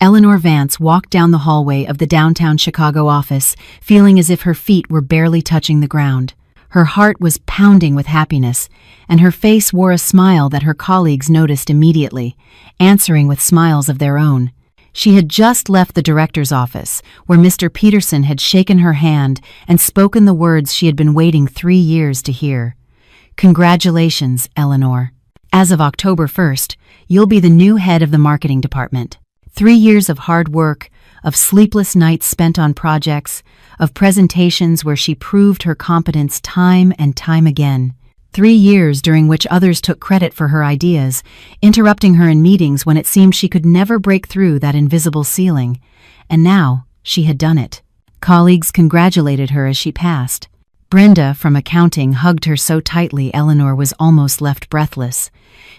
Eleanor Vance walked down the hallway of the downtown Chicago office, feeling as if her feet were barely touching the ground. Her heart was pounding with happiness, and her face wore a smile that her colleagues noticed immediately, answering with smiles of their own. She had just left the director's office, where Mr. Peterson had shaken her hand and spoken the words she had been waiting 3 years to hear. "Congratulations, Eleanor. As of October 1st, you'll be the new head of the marketing department. 3 years of hard work, of sleepless nights spent on projects, of presentations where she proved her competence time and time again. 3 years during which others took credit for her ideas, interrupting her in meetings when it seemed she could never break through that invisible ceiling. And now, she had done it. Colleagues congratulated her as she passed. Brenda from accounting hugged her so tightly Eleanor was almost left breathless.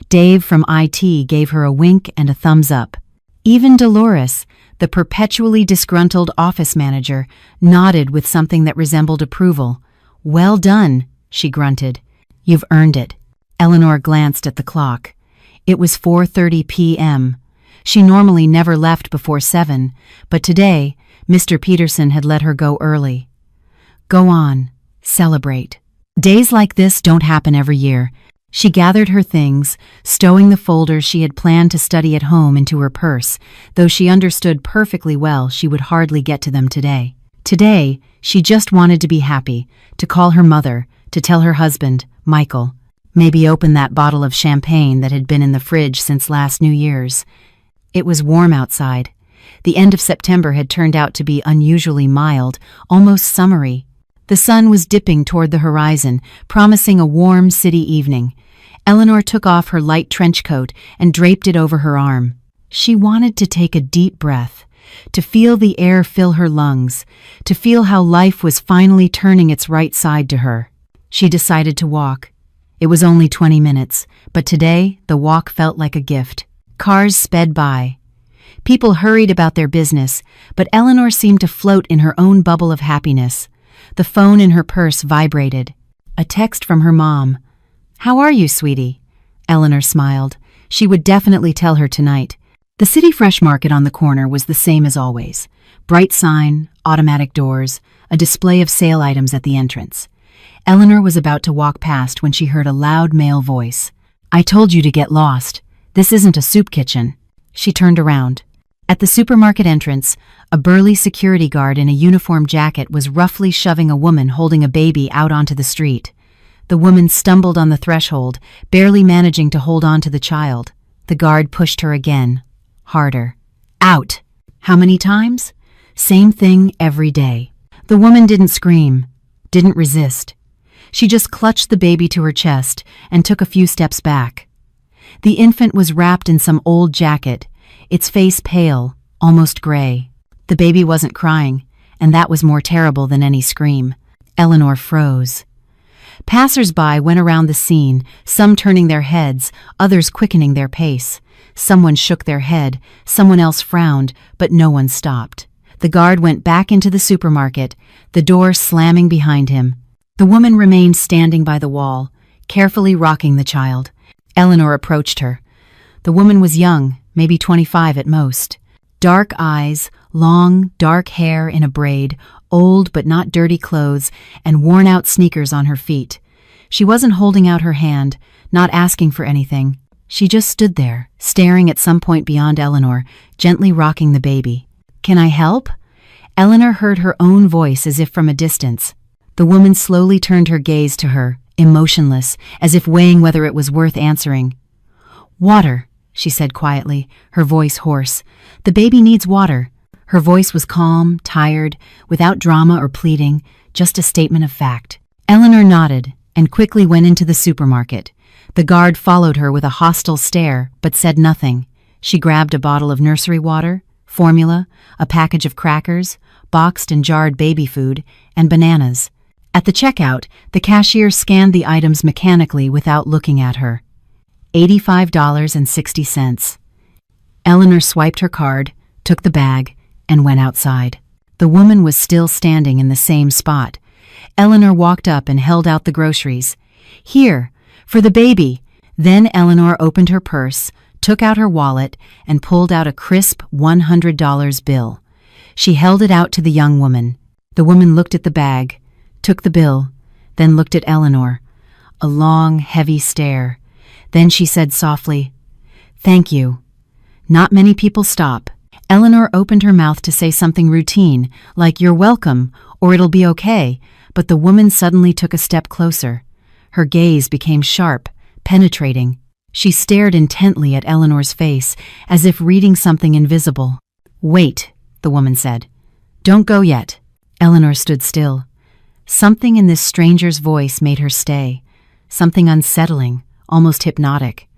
Dave from IT gave her a wink and a thumbs up. Even Dolores, the perpetually disgruntled office manager, nodded with something that resembled approval. "Well done," she grunted. "You've earned it." Eleanor glanced at the clock. It was 4:30 p.m. She normally never left before 7, but today, Mr. Peterson had let her go early. Go on, celebrate. Days like this don't happen every year. She gathered her things, stowing the folders she had planned to study at home into her purse, though she understood perfectly well she would hardly get to them today. Today, she just wanted to be happy, to call her mother, to tell her husband, Michael, maybe open that bottle of champagne that had been in the fridge since last New Year's. It was warm outside. The end of September had turned out to be unusually mild, almost summery. The sun was dipping toward the horizon, promising a warm city evening. Eleanor took off her light trench coat and draped it over her arm. She wanted to take a deep breath, to feel the air fill her lungs, to feel how life was finally turning its right side to her. She decided to walk. It was only 20 minutes, but today the walk felt like a gift. Cars sped by. People hurried about their business, but Eleanor seemed to float in her own bubble of happiness. The phone in her purse vibrated. A text from her mom. "How are you, sweetie?" Eleanor smiled. She would definitely tell her tonight. The City Fresh Market on the corner was the same as always. Bright sign, automatic doors, a display of sale items at the entrance. Eleanor was about to walk past when she heard a loud male voice. "I told you to get lost. This isn't a soup kitchen." She turned around. At the supermarket entrance, a burly security guard in a uniform jacket was roughly shoving a woman holding a baby out onto the street. The woman stumbled on the threshold, barely managing to hold on to the child. The guard pushed her again, harder. "Out!" How many times? Same thing every day. The woman didn't scream, didn't resist. She just clutched the baby to her chest and took a few steps back. The infant was wrapped in some old jacket, its face pale, almost gray. The baby wasn't crying, and that was more terrible than any scream. Eleanor froze. Passers-by went around the scene, some turning their heads, others quickening their pace. Someone shook their head, someone else frowned, but no one stopped. The guard went back into the supermarket, the door slamming behind him. The woman remained standing by the wall, carefully rocking the child. Eleanor approached her. The woman was young, maybe 25 at most. Dark eyes, long, dark hair in a braid, old but not dirty clothes, and worn-out sneakers on her feet. She wasn't holding out her hand, not asking for anything. She just stood there, staring at some point beyond Eleanor, gently rocking the baby. "Can I help?" Eleanor heard her own voice as if from a distance. The woman slowly turned her gaze to her, emotionless, as if weighing whether it was worth answering. "Water," she said quietly, her voice hoarse. "The baby needs water." Her voice was calm, tired, without drama or pleading, just a statement of fact. Eleanor nodded and quickly went into the supermarket. The guard followed her with a hostile stare, but said nothing. She grabbed a bottle of nursery water, formula, a package of crackers, boxed and jarred baby food, and bananas. At the checkout, the cashier scanned the items mechanically without looking at her. $85.60. Eleanor swiped her card, took the bag, and went outside. The woman was still standing in the same spot. Eleanor walked up and held out the groceries. "Here, for the baby." Then Eleanor opened her purse, took out her wallet, and pulled out a crisp $100 bill. She held it out to the young woman. The woman looked at the bag, took the bill, then looked at Eleanor. A long, heavy stare. Then she said softly, "Thank you." Not many people stop. Eleanor opened her mouth to say something routine, like "You're welcome," or "It'll be okay," but the woman suddenly took a step closer. Her gaze became sharp, penetrating. She stared intently at Eleanor's face, as if reading something invisible. "Wait," the woman said. "Don't go yet." Eleanor stood still. Something in this stranger's voice made her stay. Something unsettling, almost hypnotic.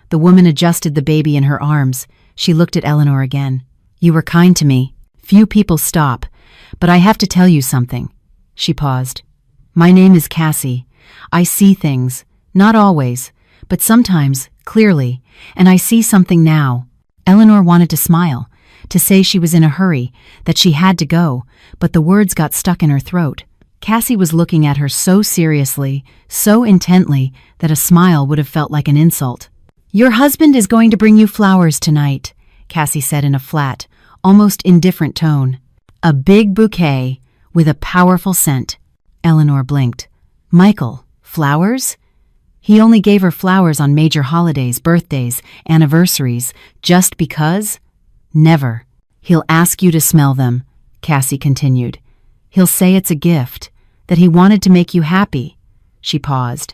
The woman adjusted the baby in her arms. She looked at Eleanor again. "You were kind to me. Few people stop. But I have to tell you something." She paused. "My name is Cassie. I see things. Not always, but sometimes, clearly. And I see something now." Eleanor wanted to smile, to say she was in a hurry, that she had to go, but the words got stuck in her throat. Cassie was looking at her so seriously, so intently, that a smile would have felt like an insult. "Your husband is going to bring you flowers tonight," Cassie said in a flat, almost indifferent tone. "A big bouquet with a powerful scent." Eleanor blinked. "Michael, flowers?" He only gave her flowers on major holidays, birthdays, anniversaries, just because? Never. "He'll ask you to smell them," Cassie continued. "He'll say it's a gift, that he wanted to make you happy." She paused.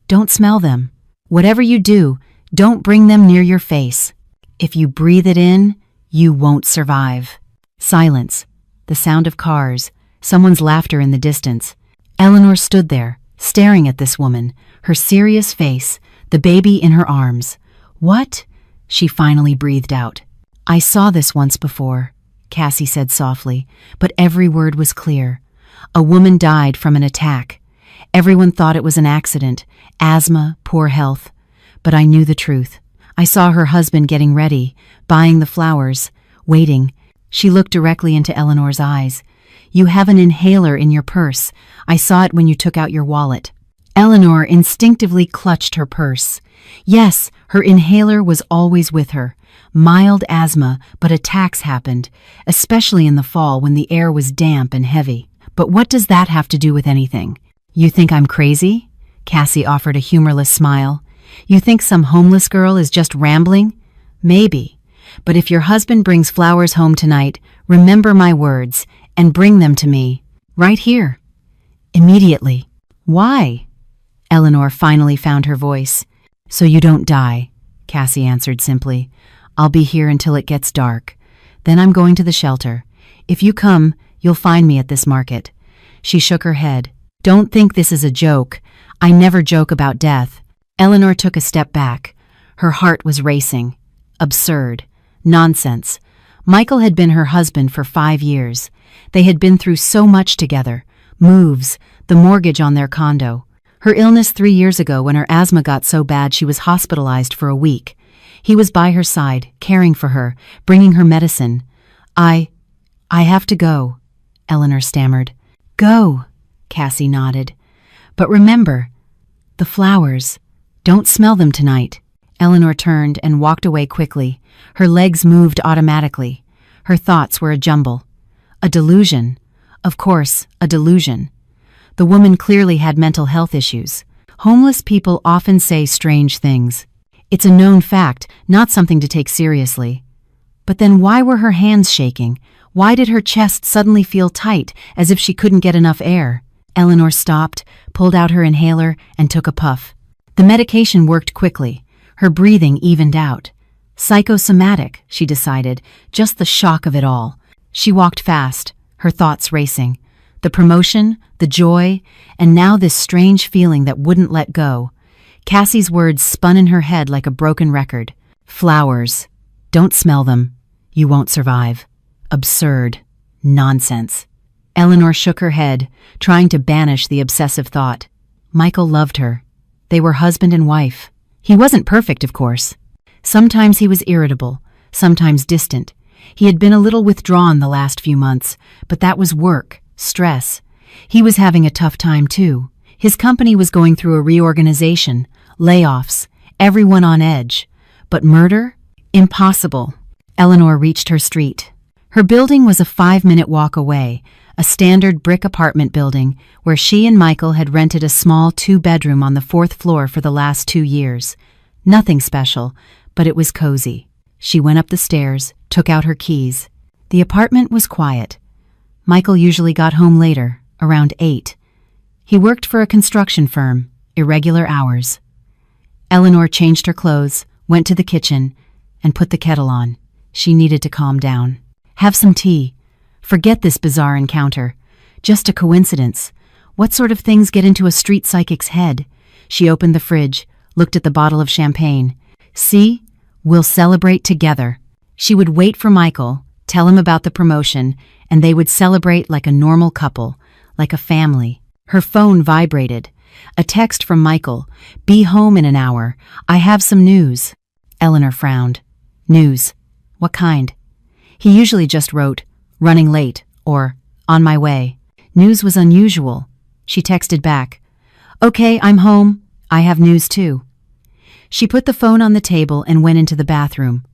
"Don't smell them. Whatever you do, don't bring them near your face. If you breathe it in, you won't survive." Silence. The sound of cars, someone's laughter in the distance. Eleanor stood there, staring at this woman, her serious face, the baby in her arms. "What?" she finally breathed out. "I saw this once before," Cassie said softly, but every word was clear. "A woman died from an attack. Everyone thought it was an accident, asthma, poor health. But I knew the truth. I saw her husband getting ready, buying the flowers, waiting." She looked directly into Eleanor's eyes. "You have an inhaler in your purse. I saw it when you took out your wallet." Eleanor instinctively clutched her purse. Yes, her inhaler was always with her. Mild asthma, but attacks happened, especially in the fall when the air was damp and heavy. "But what does that have to do with anything?" "You think I'm crazy?" Cassie offered a humorless smile. "You think some homeless girl is just rambling? Maybe. But if your husband brings flowers home tonight, remember my words and bring them to me. Right here. Immediately." "Why?" Eleanor finally found her voice. "So you don't die," Cassie answered simply. "I'll be here until it gets dark. Then I'm going to the shelter. If you come, you'll find me at this market." She shook her head. "Don't think this is a joke. I never joke about death." Eleanor took a step back. Her heart was racing. Absurd. Nonsense. Michael had been her husband for 5 years. They had been through so much together. Moves, the mortgage on their condo. Her illness 3 years ago when her asthma got so bad she was hospitalized for a week. He was by her side, caring for her, bringing her medicine. I have to go," Eleanor stammered. "Go," Cassie nodded. "But remember, the flowers. Don't smell them tonight." Eleanor turned and walked away quickly. Her legs moved automatically. Her thoughts were a jumble. A delusion. Of course, a delusion. The woman clearly had mental health issues. Homeless people often say strange things. It's a known fact, not something to take seriously. But then why were her hands shaking? Why did her chest suddenly feel tight, as if she couldn't get enough air? Eleanor stopped, pulled out her inhaler, and took a puff. The medication worked quickly. Her breathing evened out. Psychosomatic, she decided, just the shock of it all. She walked fast, her thoughts racing. The promotion, the joy, and now this strange feeling that wouldn't let go. Cassie's words spun in her head like a broken record. Flowers. Don't smell them. You won't survive. Absurd. Nonsense. Eleanor shook her head, trying to banish the obsessive thought. Michael loved her. They were husband and wife. He wasn't perfect, of course. Sometimes he was irritable, sometimes distant. He had been a little withdrawn the last few months, but that was work, stress. He was having a tough time, too. His company was going through a reorganization, layoffs, everyone on edge. But murder? Impossible. Eleanor reached her street. Her building was a 5-minute walk away, a standard brick apartment building where she and Michael had rented a small 2-bedroom on the 4th floor for the last 2 years. Nothing special, but it was cozy. She went up the stairs, took out her keys. The apartment was quiet. Michael usually got home later, around 8. He worked for a construction firm, irregular hours. Eleanor changed her clothes, went to the kitchen, and put the kettle on. She needed to calm down. Have some tea. Forget this bizarre encounter. Just a coincidence. What sort of things get into a street psychic's head? She opened the fridge, looked at the bottle of champagne. See? We'll celebrate together. She would wait for Michael, tell him about the promotion, and they would celebrate like a normal couple, like a family. Her phone vibrated. A text from Michael. Be home in an hour. I have some news. Eleanor frowned. News? What kind? He usually just wrote, running late, or on my way. News was unusual. She texted back. Okay, I'm home. I have news too. She put the phone on the table and went into the bathroom.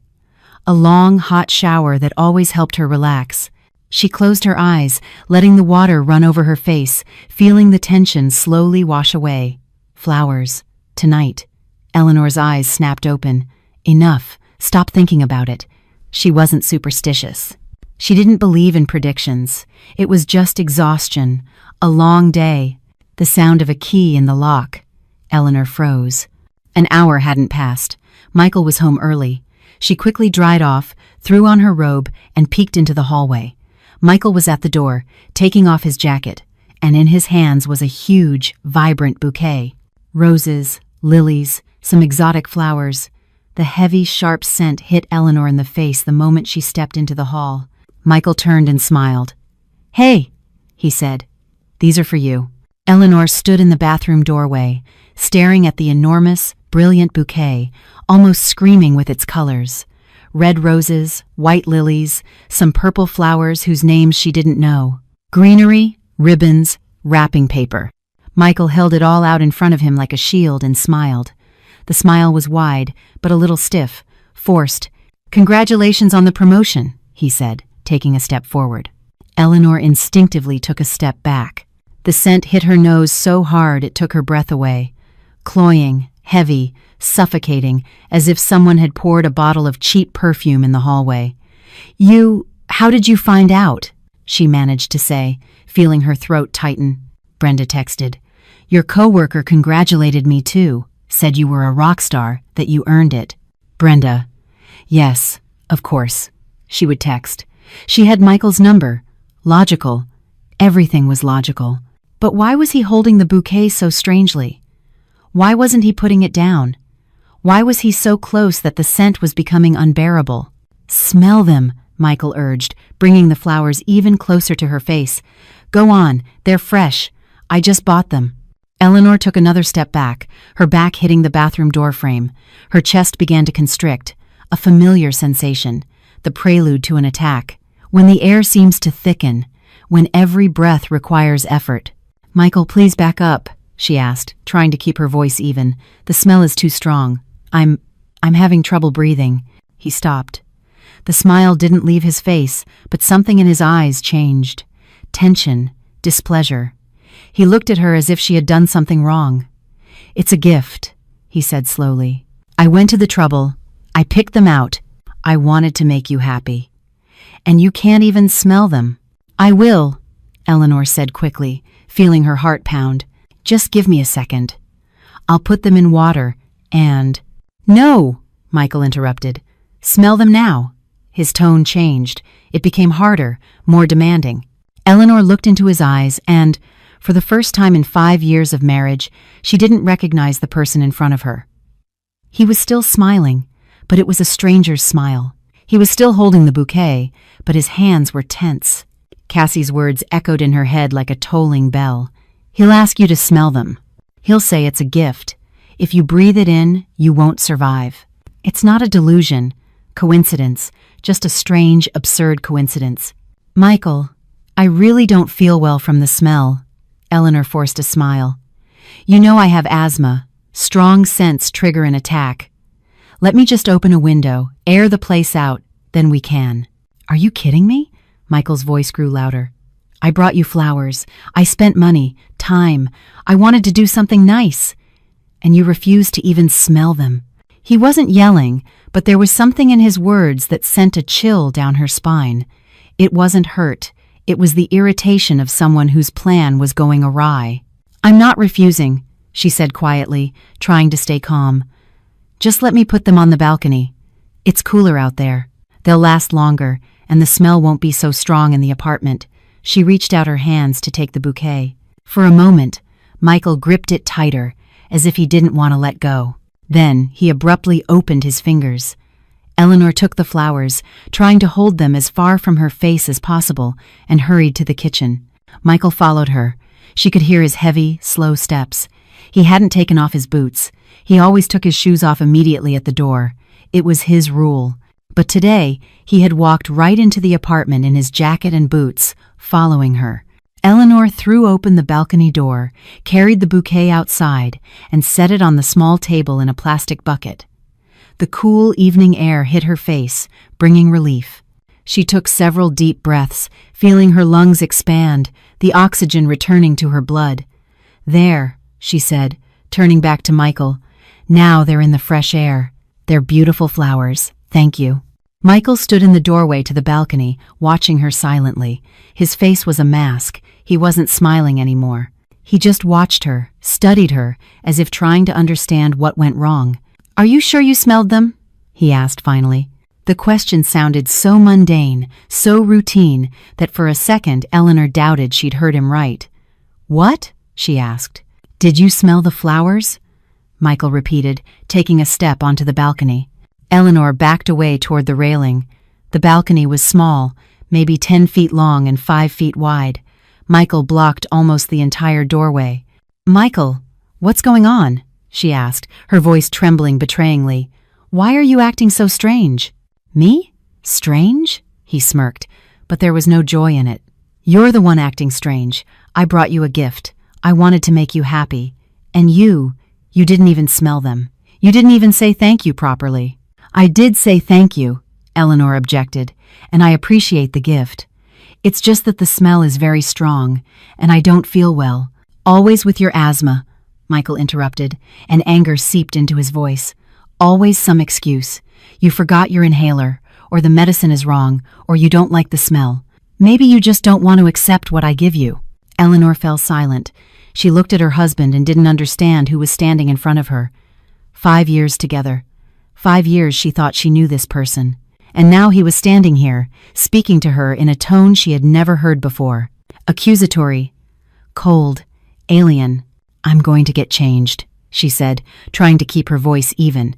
A long, hot shower that always helped her relax. She closed her eyes, letting the water run over her face, feeling the tension slowly wash away. Flowers. Tonight. Eleanor's eyes snapped open. Enough. Stop thinking about it. She wasn't superstitious. She didn't believe in predictions. It was just exhaustion. A long day. The sound of a key in the lock. Eleanor froze. An hour hadn't passed. Michael was home early. She quickly dried off, threw on her robe, and peeked into the hallway. Michael was at the door, taking off his jacket, and in his hands was a huge, vibrant bouquet. Roses, lilies, some exotic flowers. The heavy, sharp scent hit Eleanor in the face the moment she stepped into the hall. Michael turned and smiled. Hey, he said. These are for you. Eleanor stood in the bathroom doorway, staring at the enormous, brilliant bouquet, almost screaming with its colors. Red roses, white lilies, some purple flowers whose names she didn't know. Greenery, ribbons, wrapping paper. Michael held it all out in front of him like a shield and smiled. The smile was wide, but a little stiff, forced. Congratulations on the promotion, he said, taking a step forward. Eleanor instinctively took a step back. The scent hit her nose so hard it took her breath away. Cloying, heavy, suffocating, as if someone had poured a bottle of cheap perfume in the hallway. How did you find out? She managed to say, feeling her throat tighten. Brenda texted. Your coworker congratulated me too, said you were a rock star, that you earned it. Brenda. Yes, of course. She would text. She had Michael's number. Logical. Everything was logical. But why was he holding the bouquet so strangely? Why wasn't he putting it down? Why was he so close that the scent was becoming unbearable? Smell them, Michael urged, bringing the flowers even closer to her face. Go on, they're fresh. I just bought them. Eleanor took another step back, her back hitting the bathroom door frame. Her chest began to constrict, a familiar sensation, the prelude to an attack. When the air seems to thicken, when every breath requires effort. Michael, please back up, she asked, trying to keep her voice even. The smell is too strong. I'm having trouble breathing. He stopped. The smile didn't leave his face, but something in his eyes changed. Tension, displeasure. He looked at her as if she had done something wrong. It's a gift, he said slowly. I went to the trouble. I picked them out. I wanted to make you happy. And you can't even smell them. I will, Eleanor said quickly, feeling her heart pound. Just give me a second. I'll put them in water, and... No, Michael interrupted. Smell them now. His tone changed. It became harder, more demanding. Eleanor looked into his eyes and, for the first time in 5 years of marriage, she didn't recognize the person in front of her. He was still smiling, but it was a stranger's smile. He was still holding the bouquet, but his hands were tense. Cassie's words echoed in her head like a tolling bell. He'll ask you to smell them. He'll say it's a gift. If you breathe it in, you won't survive. It's not a delusion, coincidence, just a strange, absurd coincidence. Michael, I really don't feel well from the smell. Eleanor forced a smile. You know I have asthma. Strong scents trigger an attack. Let me just open a window, air the place out, then we can." "Are you kidding me?" Michael's voice grew louder. "I brought you flowers. I spent money, time. I wanted to do something nice. And you refused to even smell them." He wasn't yelling, but there was something in his words that sent a chill down her spine. It wasn't hurt. It was the irritation of someone whose plan was going awry. "I'm not refusing," she said quietly, trying to stay calm. "Just let me put them on the balcony. It's cooler out there. They'll last longer, and the smell won't be so strong in the apartment." She reached out her hands to take the bouquet. For a moment, Michael gripped it tighter, as if he didn't want to let go. Then he abruptly opened his fingers. Eleanor took the flowers, trying to hold them as far from her face as possible, and hurried to the kitchen. Michael followed her. She could hear his heavy, slow steps. He hadn't taken off his boots. He always took his shoes off immediately at the door. It was his rule. But today, he had walked right into the apartment in his jacket and boots, following her. Eleanor threw open the balcony door, carried the bouquet outside, and set it on the small table in a plastic bucket. The cool evening air hit her face, bringing relief. She took several deep breaths, feeling her lungs expand, the oxygen returning to her blood. "There," she said, turning back to Michael. "Now they're in the fresh air. They're beautiful flowers. Thank you." Michael stood in the doorway to the balcony, watching her silently. His face was a mask. He wasn't smiling anymore. He just watched her, studied her, as if trying to understand what went wrong. "Are you sure you smelled them?" he asked finally. The question sounded so mundane, so routine, that for a second Eleanor doubted she'd heard him right. "What?" she asked. "Did you smell the flowers?" Michael repeated, taking a step onto the balcony. Eleanor backed away toward the railing. The balcony was small, maybe 10 feet long and 5 feet wide. Michael blocked almost the entire doorway. "Michael, what's going on?" she asked, her voice trembling betrayingly. "Why are you acting so strange?" "Me? Strange?" he smirked, but there was no joy in it. "You're the one acting strange. I brought you a gift. I wanted to make you happy. And you didn't even smell them. You didn't even say thank you properly." "I did say thank you," Eleanor objected, "and I appreciate the gift. It's just that the smell is very strong, and I don't feel well." "Always with your asthma," Michael interrupted, and anger seeped into his voice. "Always some excuse. You forgot your inhaler, or the medicine is wrong, or you don't like the smell. Maybe you just don't want to accept what I give you." Eleanor fell silent. She looked at her husband and didn't understand who was standing in front of her. 5 years together. 5 years she thought she knew this person. And now he was standing here, speaking to her in a tone she had never heard before. Accusatory. Cold. Alien. "I'm going to get changed," she said, trying to keep her voice even.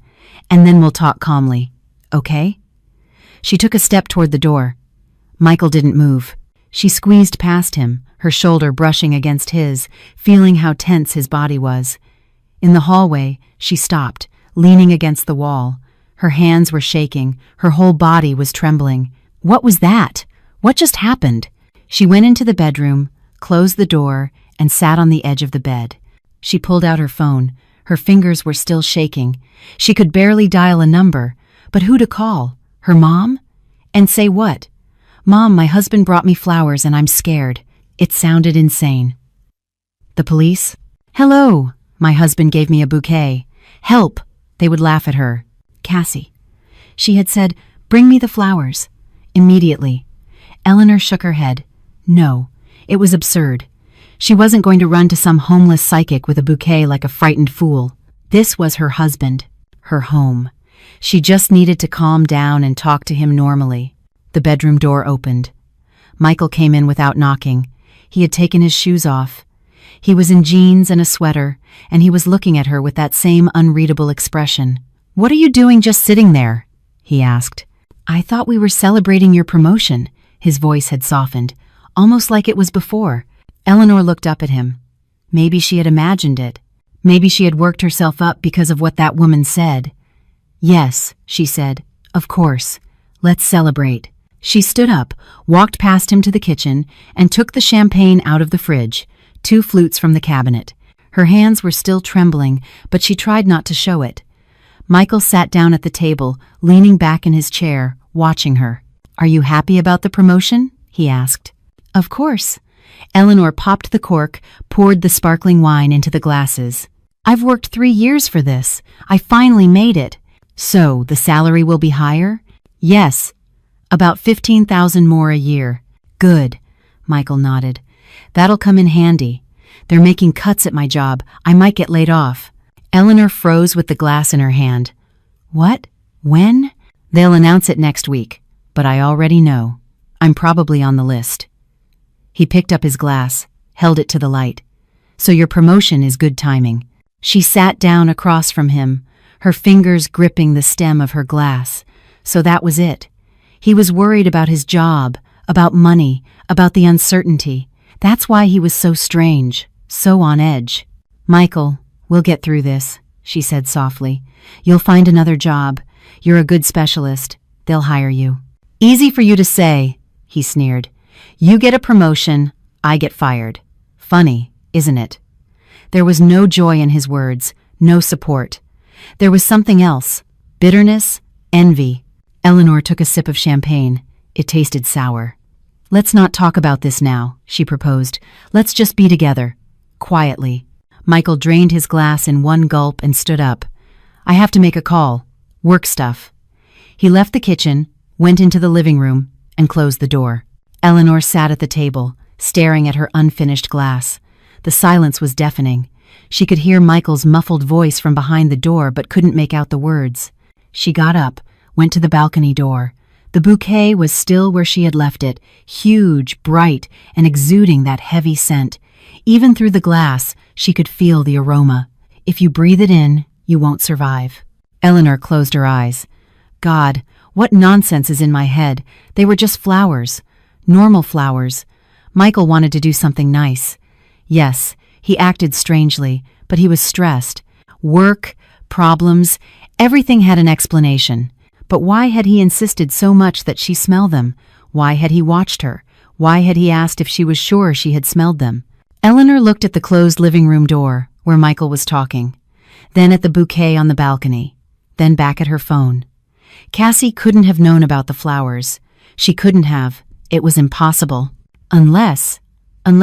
"And then we'll talk calmly. Okay?" She took a step toward the door. Michael didn't move. She squeezed past him, her shoulder brushing against his, feeling how tense his body was. In the hallway, she stopped, leaning against the wall. Her hands were shaking, her whole body was trembling. What was that? What just happened? She went into the bedroom, closed the door, and sat on the edge of the bed. She pulled out her phone. Her fingers were still shaking. She could barely dial a number. But who to call? Her mom? And say what? "Mom, my husband brought me flowers and I'm scared." It sounded insane. The police? "Hello, my husband gave me a bouquet. Help!" They would laugh at her. Cassie. She had said, "Bring me the flowers." Immediately. Eleanor shook her head. No, it was absurd. She wasn't going to run to some homeless psychic with a bouquet like a frightened fool. This was her husband, her home. She just needed to calm down and talk to him normally. The bedroom door opened. Michael came in without knocking. He had taken his shoes off. He was in jeans and a sweater, and he was looking at her with that same unreadable expression. "What are you doing just sitting there?" he asked. "I thought we were celebrating your promotion." His voice had softened, almost like it was before. Eleanor looked up at him. Maybe she had imagined it. Maybe she had worked herself up because of what that woman said. "Yes," she said. "Of course. Let's celebrate." She stood up, walked past him to the kitchen, and took the champagne out of the fridge, 2 flutes from the cabinet. Her hands were still trembling, but she tried not to show it. Michael sat down at the table, leaning back in his chair, watching her. "Are you happy about the promotion?" he asked. "Of course." Eleanor popped the cork, poured the sparkling wine into the glasses. "I've worked 3 years for this. I finally made it." "So, the salary will be higher?" "Yes. About 15,000 more a year." "Good," Michael nodded. "That'll come in handy. They're making cuts at my job. I might get laid off." Eleanor froze with the glass in her hand. "What? When?" "They'll announce it next week, but I already know. I'm probably on the list." He picked up his glass, held it to the light. "So your promotion is good timing." She sat down across from him, her fingers gripping the stem of her glass. So that was it. He was worried about his job, about money, about the uncertainty. That's why he was so strange, so on edge. "Michael, we'll get through this," she said softly. "You'll find another job. You're a good specialist. They'll hire you." "Easy for you to say," he sneered. "You get a promotion, I get fired. Funny, isn't it?" There was no joy in his words, no support. There was something else. Bitterness, envy. Eleanor took a sip of champagne. It tasted sour. "Let's not talk about this now," she proposed. "Let's just be together." Quietly. Michael drained his glass in one gulp and stood up. "I have to make a call. Work stuff." He left the kitchen, went into the living room, and closed the door. Eleanor sat at the table, staring at her unfinished glass. The silence was deafening. She could hear Michael's muffled voice from behind the door but couldn't make out the words. She got up, went to the balcony door. The bouquet was still where she had left it, huge, bright, and exuding that heavy scent. Even through the glass, she could feel the aroma. If you breathe it in, you won't survive. Eleanor closed her eyes. God, what nonsense is in my head? They were just flowers. Normal flowers. Michael wanted to do something nice. Yes, he acted strangely, but he was stressed. Work, problems, everything had an explanation. But why had he insisted so much that she smell them? Why had he watched her? Why had he asked if she was sure she had smelled them? Eleanor looked at the closed living room door, where Michael was talking. Then at the bouquet on the balcony. Then back at her phone. Cassie couldn't have known about the flowers. She couldn't have. It was impossible. Unless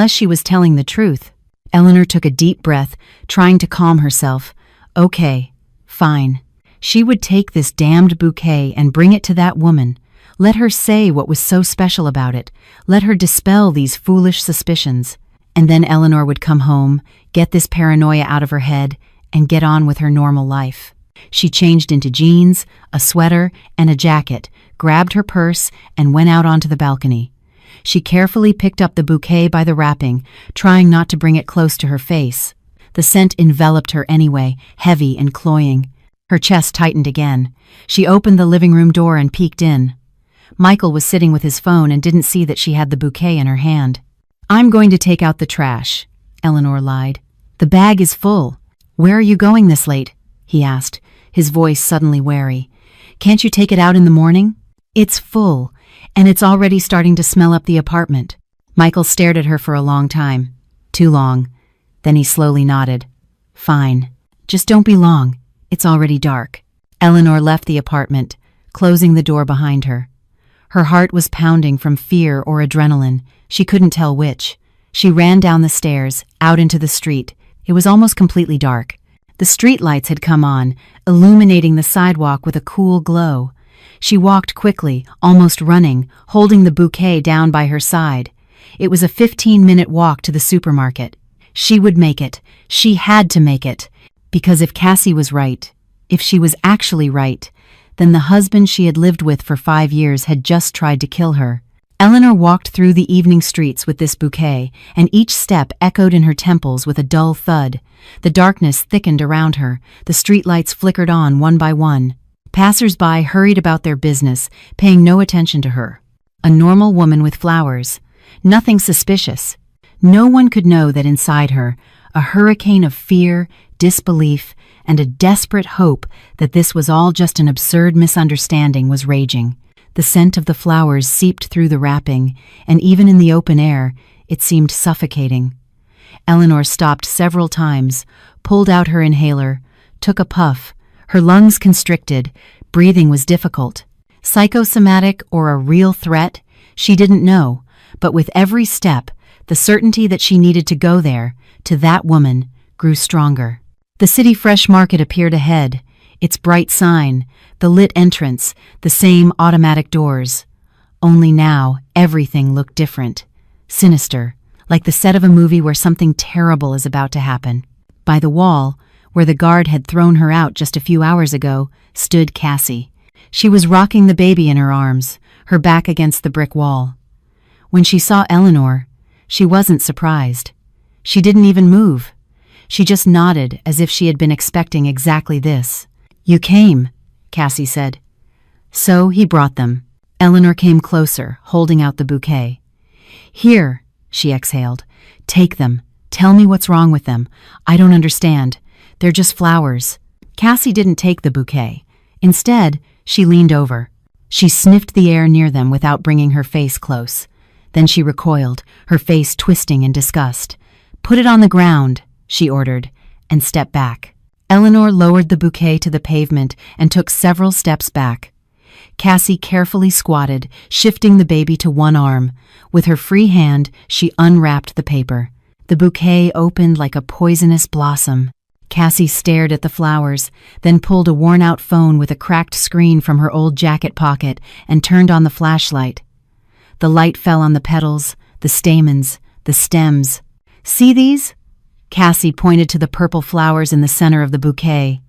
she was telling the truth. Eleanor took a deep breath, trying to calm herself. Okay, fine. She would take this damned bouquet and bring it to that woman. Let her say what was so special about it. Let her dispel these foolish suspicions. And then Eleanor would come home, get this paranoia out of her head, and get on with her normal life. She changed into jeans, a sweater, and a jacket, grabbed her purse, and went out onto the balcony. She carefully picked up the bouquet by the wrapping, trying not to bring it close to her face. The scent enveloped her anyway, heavy and cloying. Her chest tightened again. She opened the living room door and peeked in. Michael was sitting with his phone and didn't see that she had the bouquet in her hand. "I'm going to take out the trash," Eleanor lied. "The bag is full." "Where are you going this late?" he asked, his voice suddenly wary. "Can't you take it out in the morning?" "It's full, and it's already starting to smell up the apartment." Michael stared at her for a long time. Too long. Then he slowly nodded. "Fine. Just don't be long. It's already dark." Eleanor left the apartment, closing the door behind her. Her heart was pounding from fear or adrenaline. She couldn't tell which. She ran down the stairs, out into the street. It was almost completely dark. The street lights had come on, illuminating the sidewalk with a cool glow. She walked quickly, almost running, holding the bouquet down by her side. It was a 15-minute walk to the supermarket. She would make it. She had to make it. Because if Cassie was right, if she was actually right, then the husband she had lived with for 5 years had just tried to kill her. Eleanor walked through the evening streets with this bouquet, and each step echoed in her temples with a dull thud. The darkness thickened around her. The streetlights flickered on one by one. Passers-by hurried about their business, paying no attention to her. A normal woman with flowers. Nothing suspicious. No one could know that inside her, a hurricane of fear, disbelief, and a desperate hope that this was all just an absurd misunderstanding was raging. The scent of the flowers seeped through the wrapping, and even in the open air, it seemed suffocating. Eleanor stopped several times, pulled out her inhaler, took a puff, Her lungs constricted, breathing was difficult. Psychosomatic or a real threat? She didn't know, but with every step, the certainty that she needed to go there, to that woman, grew stronger. The city fresh market appeared ahead, its bright sign, the lit entrance, the same automatic doors. Only now, everything looked different. Sinister, like the set of a movie where something terrible is about to happen. By the wall, where the guard had thrown her out just a few hours ago, stood Cassie. She was rocking the baby in her arms, her back against the brick wall. When she saw Eleanor, she wasn't surprised. She didn't even move. She just nodded as if she had been expecting exactly this. "You came," Cassie said. So he brought them. Eleanor came closer, holding out the bouquet. "Here," she exhaled. "Take them. Tell me what's wrong with them. I don't understand. They're just flowers." Cassie didn't take the bouquet. Instead, she leaned over. She sniffed the air near them without bringing her face close. Then she recoiled, her face twisting in disgust. "Put it on the ground," she ordered, and stepped back. Eleanor lowered the bouquet to the pavement and took several steps back. Cassie carefully squatted, shifting the baby to one arm. With her free hand, she unwrapped the paper. The bouquet opened like a poisonous blossom. Cassie stared at the flowers, then pulled a worn-out phone with a cracked screen from her old jacket pocket and turned on the flashlight. The light fell on the petals, the stamens, the stems. "See these?" Cassie pointed to the purple flowers in the center of the bouquet.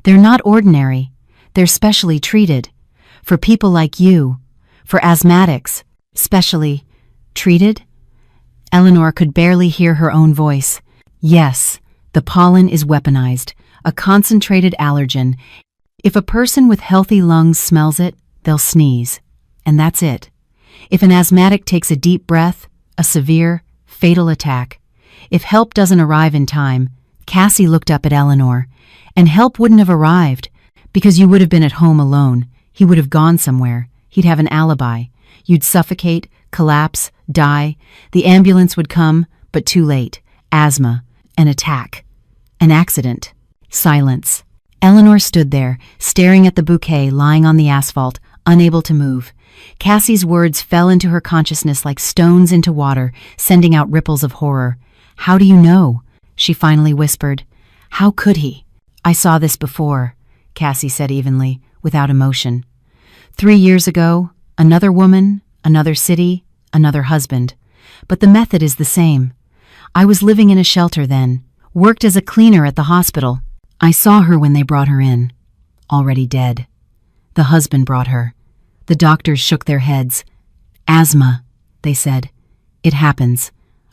"They're not ordinary. They're specially treated. For people like you. For asthmatics. Specially treated?" Eleanor could barely hear her own voice. "Yes, the pollen is weaponized, a concentrated allergen. If a person with healthy lungs smells it, they'll sneeze. And that's it. If an asthmatic takes a deep breath, a severe, fatal attack. If help doesn't arrive in time," Cassie looked up at Eleanor, "and help wouldn't have arrived, because you would have been at home alone. He would have gone somewhere. He'd have an alibi. You'd suffocate, collapse, die. The ambulance would come, but too late. Asthma. An attack. An accident." Silence. Eleanor stood there, staring at the bouquet lying on the asphalt, unable to move. Cassie's words fell into her consciousness like stones into water, sending out ripples of horror. "How do you know?" she finally whispered. "How could he?" "I saw this before," Cassie said evenly, without emotion. 3 years ago, another woman, another city, another husband. But the method is the same. I was living in a shelter then, worked as a cleaner at the hospital. I saw her when they brought her in, already dead. The husband brought her. The doctors shook their heads. "Asthma," they said. "It happens.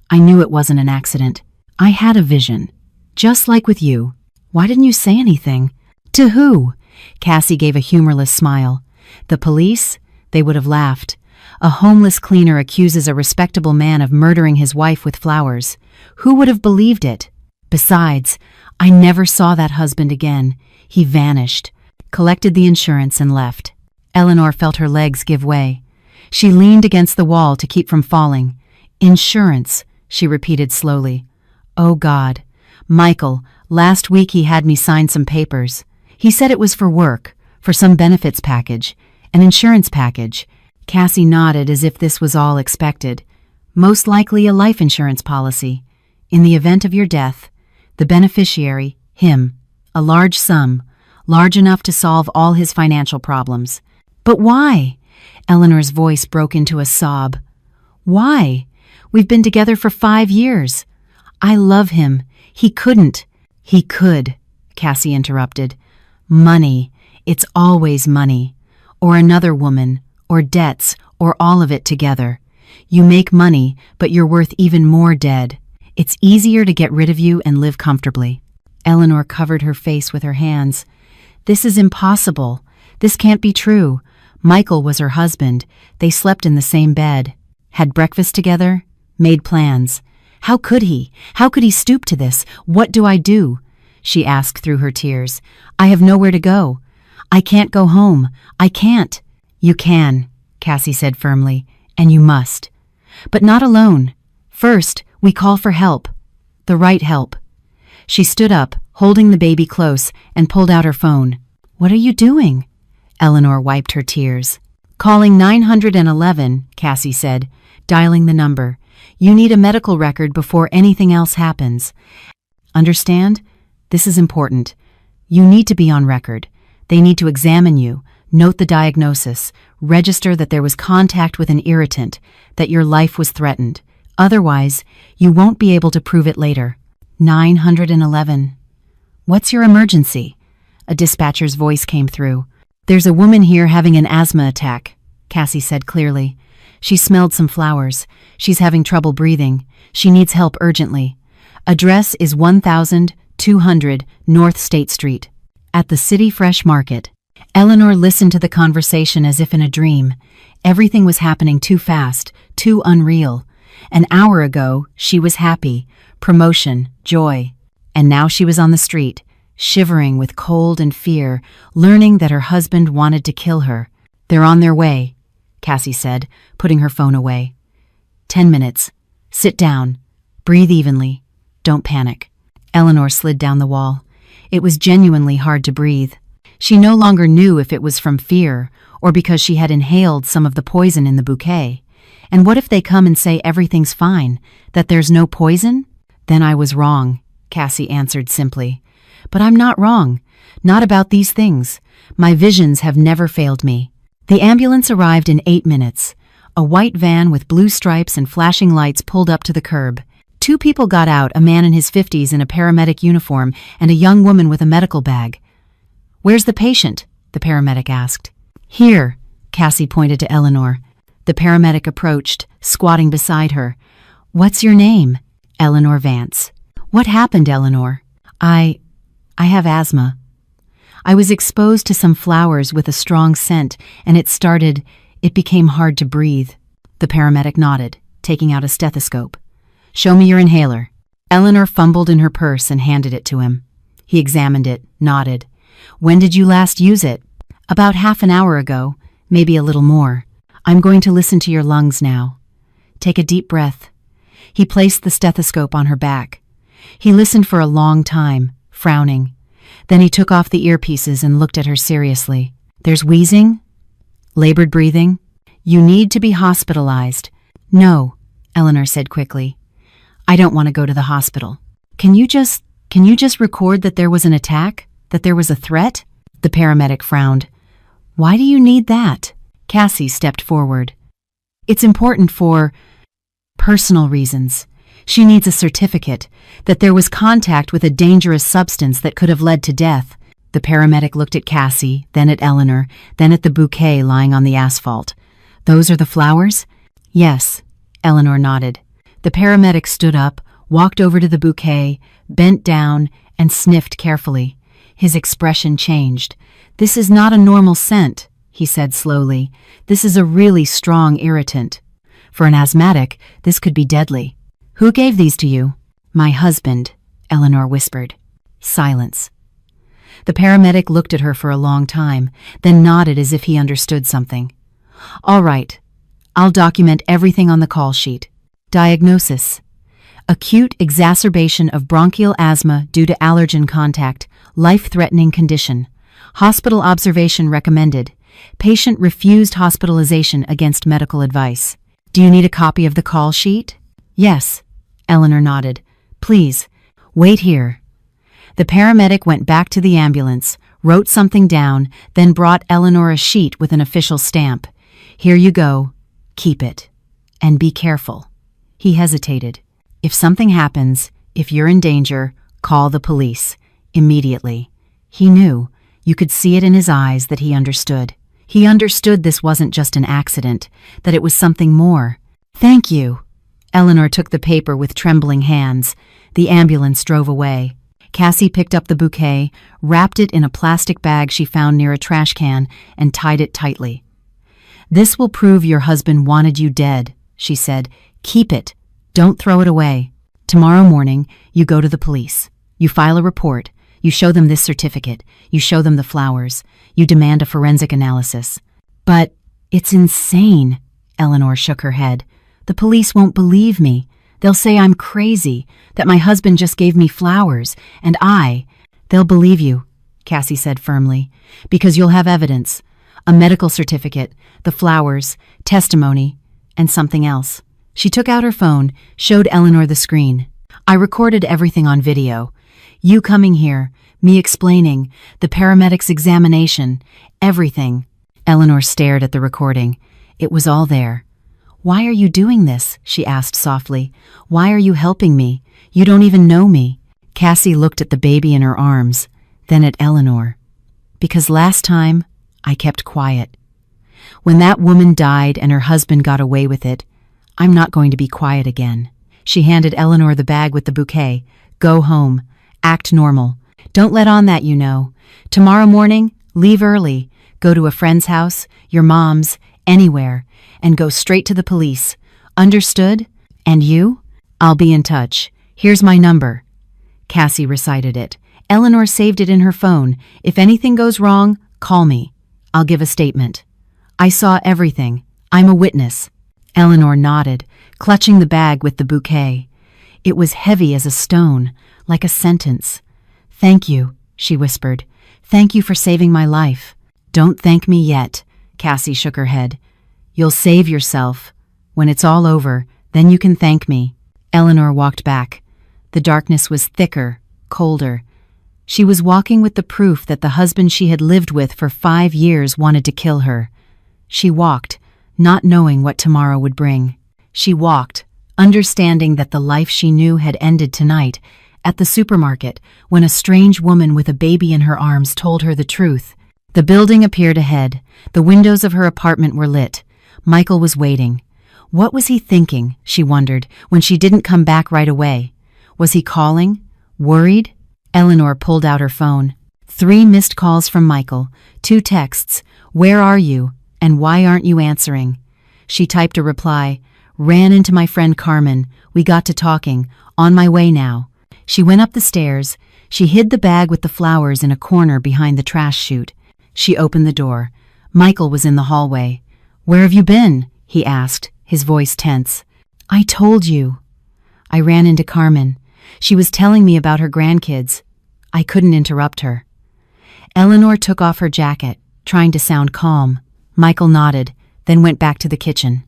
I knew it wasn't an accident. I had a vision. Just like with you. Why didn't you say anything?" "To who?" Cassie gave a humorless smile. "The police? They would have laughed. A homeless cleaner accuses a respectable man of murdering his wife with flowers. Who would have believed it? Besides, I never saw that husband again. He vanished, collected the insurance and left." Eleanor felt her legs give way. She leaned against the wall to keep from falling. "Insurance," she repeated slowly. "Oh God. Michael, last week he had me sign some papers. He said it was for work, for some benefits package, an insurance package." Cassie nodded as if this was all expected. "Most likely a life insurance policy. In the event of your death, the beneficiary, him, a large sum, large enough to solve all his financial problems." "But why?" Eleanor's voice broke into a sob. "Why? We've been together for 5 years. I love him. He couldn't." "He could," Cassie interrupted. "Money. It's always money. Or another woman, or debts, or all of it together. You make money, but you're worth even more dead. It's easier to get rid of you and live comfortably." Eleanor covered her face with her hands. "This is impossible. This can't be true. Michael was her husband. They slept in the same bed, had breakfast together, made plans. How could he? How could he stoop to this? What do I do?" she asked through her tears. "I have nowhere to go. I can't go home. I can't." "You can," Cassie said firmly, "and you must. But not alone. First, we call for help. The right help." She stood up, holding the baby close, and pulled out her phone. "What are you doing?" Eleanor wiped her tears. "Calling 911, Cassie said, dialing the number. "You need a medical record before anything else happens. Understand? This is important. You need to be on record. They need to examine you, note the diagnosis, register that there was contact with an irritant, that your life was threatened. Otherwise, you won't be able to prove it later." 911. "What's your emergency?" A dispatcher's voice came through. "There's a woman here having an asthma attack," Cassie said clearly. "She smelled some flowers. She's having trouble breathing. She needs help urgently. Address is 1200 North State Street, at the City Fresh Market." Eleanor listened to the conversation as if in a dream. Everything was happening too fast, too unreal. An hour ago, she was happy, promotion, joy. And now she was on the street, shivering with cold and fear, learning that her husband wanted to kill her. "They're on their way," Cassie said, putting her phone away. 10 minutes. Sit down. Breathe evenly. Don't panic." Eleanor slid down the wall. It was genuinely hard to breathe. She no longer knew if it was from fear or because she had inhaled some of the poison in the bouquet. And what if they come and say everything's fine, that there's no poison? "Then I was wrong," Cassie answered simply. "But I'm not wrong. Not about these things. My visions have never failed me." The ambulance arrived in 8 minutes. A white van with blue stripes and flashing lights pulled up to the curb. 2 people got out, a man in his 50s in a paramedic uniform and a young woman with a medical bag. "Where's the patient?" the paramedic asked. "Here," Cassie pointed to Eleanor. The paramedic approached, squatting beside her. "What's your name?" "Eleanor Vance." "What happened, Eleanor?" I have asthma. I was exposed to some flowers with a strong scent, and it became hard to breathe." The paramedic nodded, taking out a stethoscope. "Show me your inhaler." Eleanor fumbled in her purse and handed it to him. He examined it, nodded. "When did you last use it?" "About half an hour ago, maybe a little more." "I'm going to listen to your lungs now. Take a deep breath." He placed the stethoscope on her back. He listened for a long time, frowning. Then he took off the earpieces and looked at her seriously. "There's wheezing? Labored breathing? You need to be hospitalized." "No," Eleanor said quickly. "I don't want to go to the hospital. Can you just record that there was an attack? That there was a threat?" The paramedic frowned. "Why do you need that?" Cassie stepped forward. "It's important for personal reasons. She needs a certificate that there was contact with a dangerous substance that could have led to death." The paramedic looked at Cassie, then at Eleanor, then at the bouquet lying on the asphalt. "Those are the flowers?" "Yes," Eleanor nodded. The paramedic stood up, walked over to the bouquet, bent down, and sniffed carefully. His expression changed. "This is not a normal scent," he said slowly. "This is a really strong irritant. For an asthmatic, this could be deadly." "Who gave these to you?" "My husband," Eleanor whispered. Silence. The paramedic looked at her for a long time, then nodded as if he understood something. "All right. I'll document everything on the call sheet." Diagnosis: acute exacerbation of bronchial asthma due to allergen contact, life-threatening condition. Hospital observation recommended. Patient refused hospitalization against medical advice. "Do you need a copy of the call sheet?" "Yes," Eleanor nodded. "Please, wait here." The paramedic went back to the ambulance, wrote something down, then brought Eleanor a sheet with an official stamp. "Here you go. Keep it. And be careful." He hesitated. "If something happens, if you're in danger, call the police. Immediately." He knew. You could see it in his eyes that he understood. He understood this wasn't just an accident, that it was something more. "Thank you." Eleanor took the paper with trembling hands. The ambulance drove away. Cassie picked up the bouquet, wrapped it in a plastic bag she found near a trash can, and tied it tightly. "This will prove your husband wanted you dead," she said. "Keep it. Don't throw it away. Tomorrow morning, you go to the police. You file a report. You show them this certificate. You show them the flowers. You demand a forensic analysis." "But it's insane," Eleanor shook her head. "The police won't believe me. They'll say I'm crazy, that my husband just gave me flowers, and They'll believe you, Cassie said firmly, because you'll have evidence. A medical certificate, the flowers, testimony, and something else. She took out her phone, showed Eleanor the screen. I recorded everything on video. You coming here, me explaining, the paramedic's examination, everything. Eleanor stared at the recording. It was all there. Why are you doing this? She asked softly. Why are you helping me? You don't even know me. Cassie looked at the baby in her arms, then at Eleanor. Because last time, I kept quiet. When that woman died and her husband got away with it, I'm not going to be quiet again. She handed Eleanor the bag with the bouquet. Go home. Act normal. Don't let on that you know. Tomorrow morning, leave early. Go to a friend's house, your mom's, anywhere, and go straight to the police. Understood? And you? I'll be in touch. Here's my number. Cassie recited it. Eleanor saved it in her phone. If anything goes wrong, call me. I'll give a statement. I saw everything. I'm a witness. Eleanor nodded, clutching the bag with the bouquet. It was heavy as a stone, like a sentence. Thank you, she whispered. Thank you for saving my life. Don't thank me yet, Cassie shook her head. You'll save yourself. When it's all over, then you can thank me. Eleanor walked back. The darkness was thicker, colder. She was walking with the proof that the husband she had lived with for 5 years wanted to kill her. She walked, not knowing what tomorrow would bring. She walked, understanding that the life she knew had ended tonight, at the supermarket, when a strange woman with a baby in her arms told her the truth. The building appeared ahead. The windows of her apartment were lit. Michael was waiting. What was he thinking, she wondered, when she didn't come back right away? Was he calling? Worried? Eleanor pulled out her phone. 3 missed calls from Michael, 2 texts, "Where are you?" and "Why aren't you answering?" She typed a reply, "Ran into my friend Carmen. We got to talking. On my way now." She went up the stairs. She hid the bag with the flowers in a corner behind the trash chute. She opened the door. Michael was in the hallway. "Where have you been?" he asked, his voice tense. "I told you." "I ran into Carmen. She was telling me about her grandkids. I couldn't interrupt her." Eleanor took off her jacket, trying to sound calm. Michael nodded, then went back to the kitchen.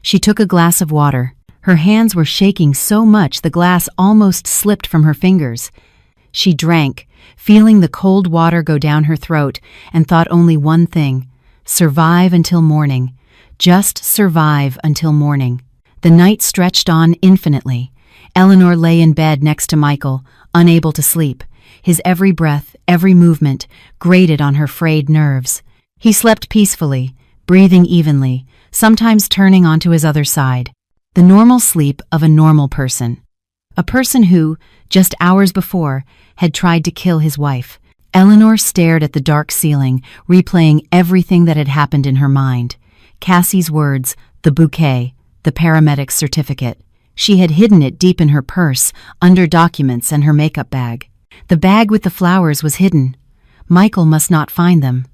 She took a glass of water. Her hands were shaking so much the glass almost slipped from her fingers. She drank, feeling the cold water go down her throat, and thought only one thing: survive until morning. Just survive until morning. The night stretched on infinitely. Eleanor lay in bed next to Michael, unable to sleep. His every breath, every movement, grated on her frayed nerves. He slept peacefully, breathing evenly, sometimes turning onto his other side. The normal sleep of a normal person. A person who, just hours before, had tried to kill his wife. Eleanor stared at the dark ceiling, replaying everything that had happened in her mind. Cassie's words, the bouquet, the paramedic's certificate. She had hidden it deep in her purse, under documents and her makeup bag. The bag with the flowers was hidden. Michael must not find them.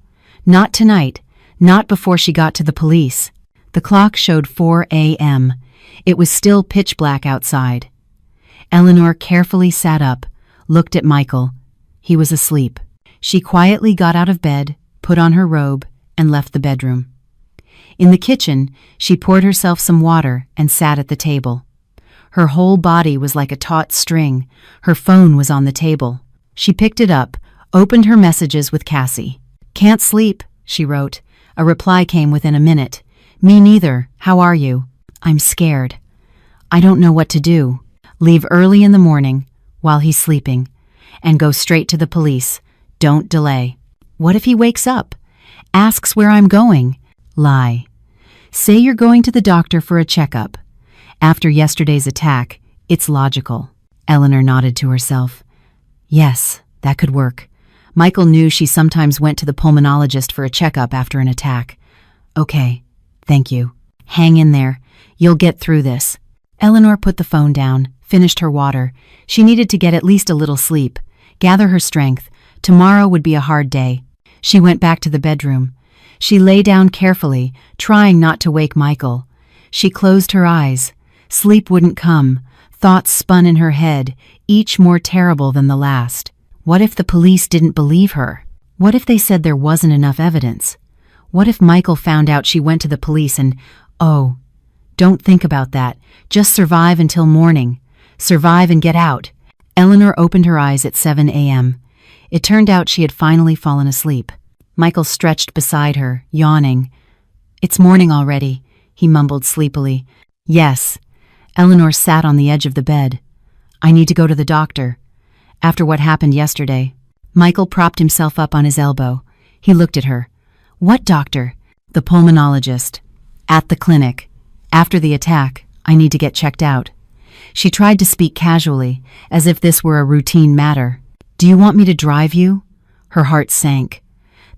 Not tonight, not before she got to the police. The clock showed 4 a.m. It was still pitch black outside. Eleanor carefully sat up, looked at Michael. He was asleep. She quietly got out of bed, put on her robe, and left the bedroom. In the kitchen, she poured herself some water and sat at the table. Her whole body was like a taut string. Her phone was on the table. She picked it up, opened her messages with Cassie. "Can't sleep," she wrote. A reply came within a minute. "Me neither. How are you?" "I'm scared. I don't know what to do." "Leave early in the morning, while he's sleeping, and go straight to the police. Don't delay." "What if he wakes up? Asks where I'm going?" "Lie. Say you're going to the doctor for a checkup. After yesterday's attack, it's logical." Eleanor nodded to herself. Yes, that could work. Michael knew she sometimes went to the pulmonologist for a checkup after an attack. "Okay, thank you. Hang in there. You'll get through this." Eleanor put the phone down, finished her water. She needed to get at least a little sleep, gather her strength. Tomorrow would be a hard day. She went back to the bedroom. She lay down carefully, trying not to wake Michael. She closed her eyes. Sleep wouldn't come. Thoughts spun in her head, each more terrible than the last. What if the police didn't believe her? What if they said there wasn't enough evidence? What if Michael found out she went to the police and, oh, don't think about that. Just survive until morning. Survive and get out. Eleanor opened her eyes at 7 a.m. It turned out she had finally fallen asleep. Michael stretched beside her, yawning. It's morning already, he mumbled sleepily. Yes. Eleanor sat on the edge of the bed. I need to go to the doctor. After what happened yesterday. Michael propped himself up on his elbow. He looked at her. What doctor? The pulmonologist. At the clinic. After the attack, I need to get checked out. She tried to speak casually, as if this were a routine matter. Do you want me to drive you? Her heart sank.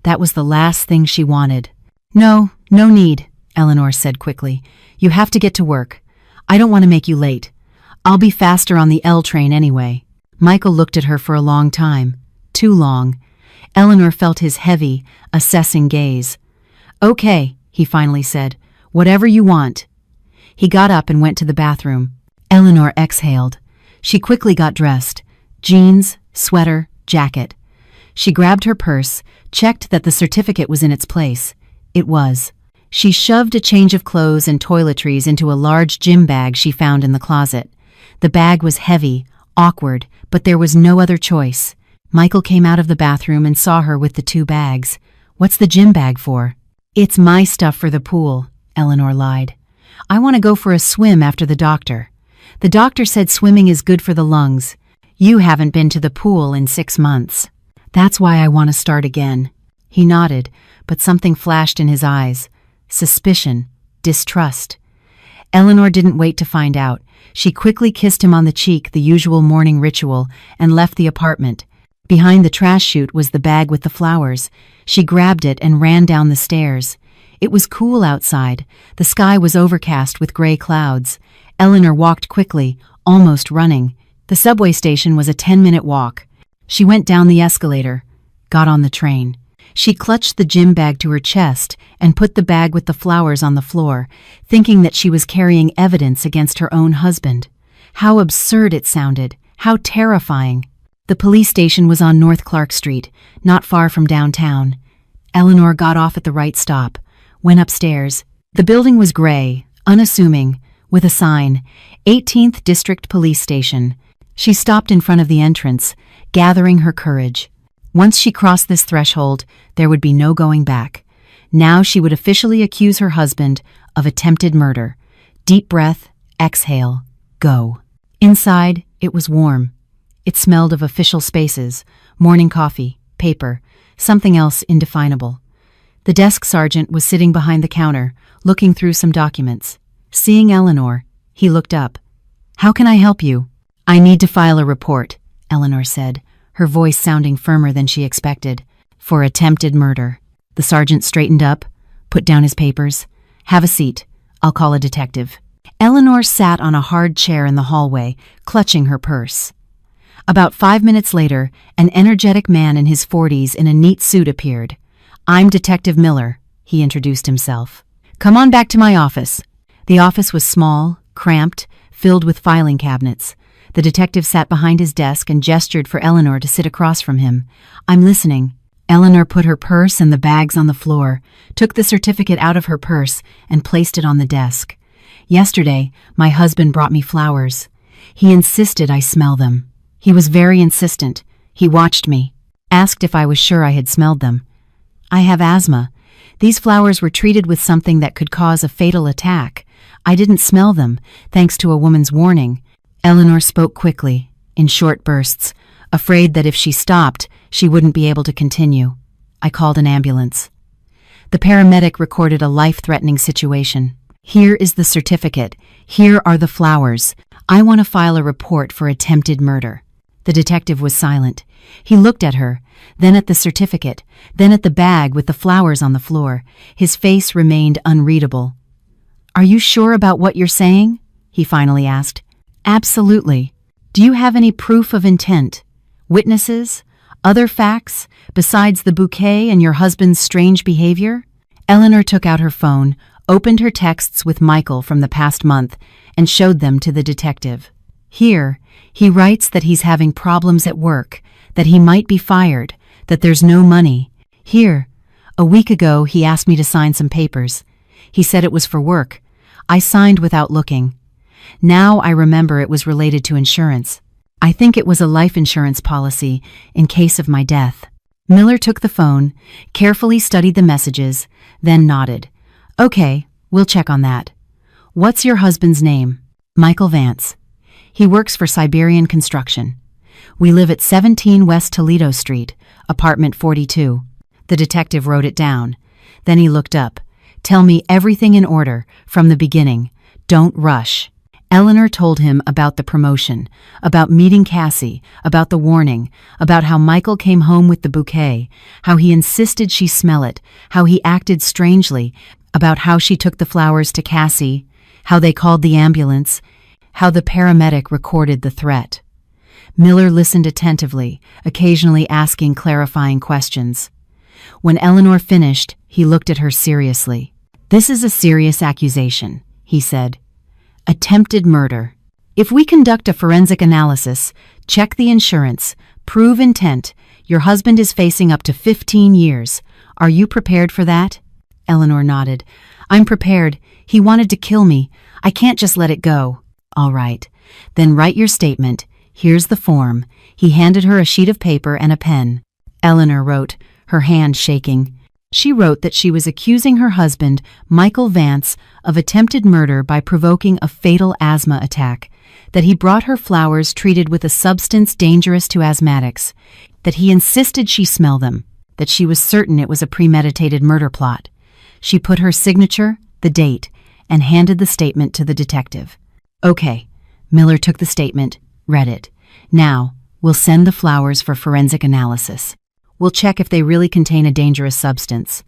That was the last thing she wanted. No need, Eleanor said quickly. You have to get to work. I don't want to make you late. I'll be faster on the L train anyway. Michael looked at her for a long time. Too long. Eleanor felt his heavy, assessing gaze. Okay, he finally said. Whatever you want. He got up and went to the bathroom. Eleanor exhaled. She quickly got dressed. Jeans, sweater, jacket. She grabbed her purse, checked that the certificate was in its place. It was. She shoved a change of clothes and toiletries into a large gym bag she found in the closet. The bag was heavy, awkward, but there was no other choice. Michael came out of the bathroom and saw her with the two bags. What's the gym bag for? It's my stuff for the pool, Eleanor lied. I want to go for a swim after the doctor. The doctor said swimming is good for the lungs. You haven't been to the pool in 6 months. That's why I want to start again. He nodded, but something flashed in his eyes. Suspicion, distrust. Eleanor didn't wait to find out. She quickly kissed him on the cheek, the usual morning ritual, and left the apartment. Behind the trash chute was the bag with the flowers. She grabbed it and ran down the stairs. It was cool outside. The sky was overcast with gray clouds. Eleanor walked quickly, almost running. The subway station was a 10-minute walk. She went down the escalator, got on the train. She clutched the gym bag to her chest and put the bag with the flowers on the floor, thinking that she was carrying evidence against her own husband. How absurd it sounded, how terrifying. The police station was on North Clark Street, not far from downtown. Eleanor got off at the right stop, went upstairs. The building was gray, unassuming, with a sign, 18th District Police Station. She stopped in front of the entrance, gathering her courage. Once she crossed this threshold, there would be no going back. Now she would officially accuse her husband of attempted murder. Deep breath, exhale, go. Inside, it was warm. It smelled of official spaces, morning coffee, paper, something else indefinable. The desk sergeant was sitting behind the counter, looking through some documents. Seeing Eleanor, he looked up. How can I help you? I need to file a report, Eleanor said, her voice sounding firmer than she expected. For attempted murder. The sergeant straightened up, put down his papers. Have a seat. I'll call a detective. Eleanor sat on a hard chair in the hallway, clutching her purse. About 5 minutes later, an energetic man in his 40s in a neat suit appeared. I'm Detective Miller, he introduced himself. Come on back to my office. The office was small, cramped, filled with filing cabinets. The detective sat behind his desk and gestured for Eleanor to sit across from him. I'm listening. Eleanor put her purse and the bags on the floor, took the certificate out of her purse, and placed it on the desk. Yesterday, my husband brought me flowers. He insisted I smell them. He was very insistent. He watched me, asked if I was sure I had smelled them. I have asthma. These flowers were treated with something that could cause a fatal attack. I didn't smell them, thanks to a woman's warning. Eleanor spoke quickly, in short bursts, afraid that if she stopped, she wouldn't be able to continue. I called an ambulance. The paramedic recorded a life-threatening situation. Here is the certificate. Here are the flowers. I want to file a report for attempted murder. The detective was silent. He looked at her, then at the certificate, then at the bag with the flowers on the floor. His face remained unreadable. Are you sure about what you're saying? He finally asked. Absolutely. Do you have any proof of intent? Witnesses? Other facts, besides the bouquet and your husband's strange behavior? Eleanor took out her phone, opened her texts with Michael from the past month, and showed them to the detective. Here, he writes that he's having problems at work, that he might be fired, that there's no money. Here, a week ago he asked me to sign some papers. He said it was for work. I signed without looking. Now I remember it was related to insurance. I think it was a life insurance policy in case of my death. Miller took the phone, carefully studied the messages, then nodded. Okay, we'll check on that. What's your husband's name? Michael Vance. He works for Siberian Construction. We live at 17 West Toledo Street, apartment 42. The detective wrote it down. Then he looked up. Tell me everything in order, from the beginning. Don't rush. Eleanor told him about the promotion, about meeting Cassie, about the warning, about how Michael came home with the bouquet, how he insisted she smell it, how he acted strangely, about how she took the flowers to Cassie, how they called the ambulance, how the paramedic recorded the threat. Miller listened attentively, occasionally asking clarifying questions. When Eleanor finished, he looked at her seriously. This is a serious accusation, he said. Attempted murder. If we conduct a forensic analysis, check the insurance, prove intent, your husband is facing up to 15 years. Are you prepared for that? Eleanor nodded. I'm prepared. He wanted to kill me. I can't just let it go. All right. Then write your statement. Here's the form. He handed her a sheet of paper and a pen. Eleanor wrote, her hand shaking. She wrote that she was accusing her husband, Michael Vance, of attempted murder by provoking a fatal asthma attack, that he brought her flowers treated with a substance dangerous to asthmatics, that he insisted she smell them, that she was certain it was a premeditated murder plot. She put her signature, the date, and handed the statement to the detective. Okay. Miller took the statement, read it. Now, we'll send the flowers for forensic analysis. We'll check if they really contain a dangerous substance.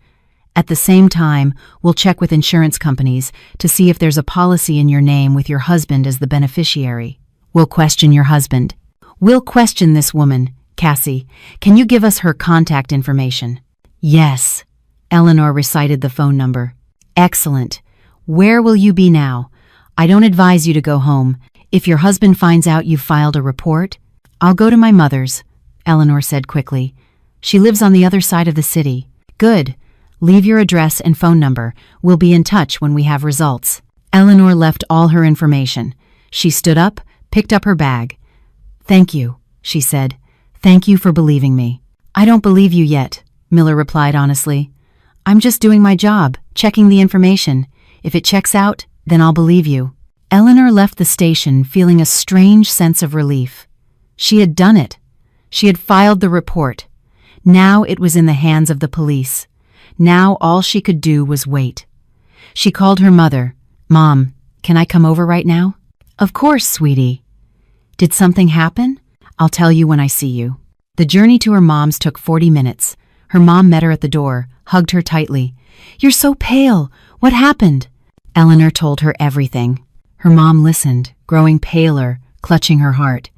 At the same time, we'll check with insurance companies to see if there's a policy in your name with your husband as the beneficiary. We'll question your husband. We'll question this woman, Cassie. Can you give us her contact information? Yes. Eleanor recited the phone number. Excellent. Where will you be now? I don't advise you to go home. If your husband finds out you've filed a report, I'll go to my mother's, Eleanor said quickly. She lives on the other side of the city. Good. Leave your address and phone number. We'll be in touch when we have results. Eleanor left all her information. She stood up, picked up her bag. Thank you, she said. Thank you for believing me. I don't believe you yet, Miller replied honestly. I'm just doing my job, checking the information. If it checks out, then I'll believe you. Eleanor left the station feeling a strange sense of relief. She had done it. She had filed the report. Now it was in the hands of the police. Now all she could do was wait. She called her mother. Mom, can I come over right now? Of course, sweetie. Did something happen? I'll tell you when I see you. The journey to her mom's took 40 minutes. Her mom met her at the door, hugged her tightly. You're so pale. What happened? Eleanor told her everything. Her mom listened, growing paler, clutching her heart.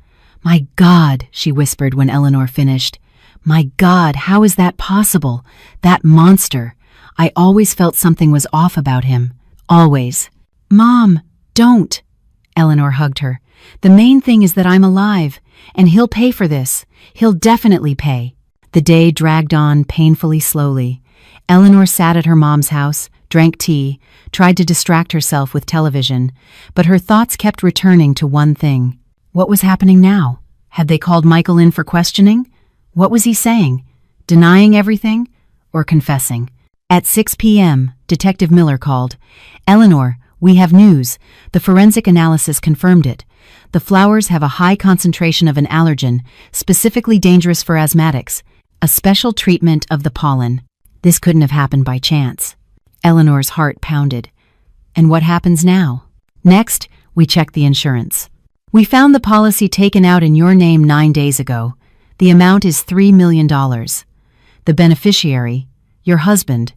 My God, she whispered when Eleanor finished. My God, how is that possible? That monster. I always felt something was off about him. Always. Mom, don't. Eleanor hugged her. The main thing is that I'm alive, and he'll pay for this. He'll definitely pay. The day dragged on painfully slowly. Eleanor sat at her mom's house, drank tea, tried to distract herself with television, but her thoughts kept returning to one thing. What was happening now? Had they called Michael in for questioning? What was he saying? Denying everything? Or confessing? At 6 p.m., Detective Miller called. Eleanor, we have news. The forensic analysis confirmed it. The flowers have a high concentration of an allergen, specifically dangerous for asthmatics. A special treatment of the pollen. This couldn't have happened by chance. Eleanor's heart pounded. And what happens now? Next, we check the insurance. We found the policy taken out in your name 9 days ago. The amount is $3 million. The beneficiary, your husband,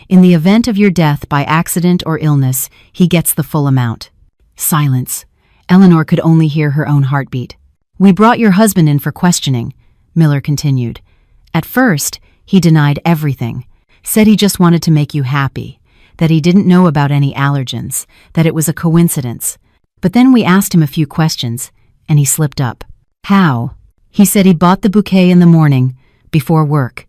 in the event of your death by accident or illness, he gets the full amount. Silence. Eleanor could only hear her own heartbeat. We brought your husband in for questioning, Miller continued. At first, he denied everything, said he just wanted to make you happy, that he didn't know about any allergens, that it was a coincidence. But then we asked him a few questions, and he slipped up. How? He said he bought the bouquet in the morning, before work.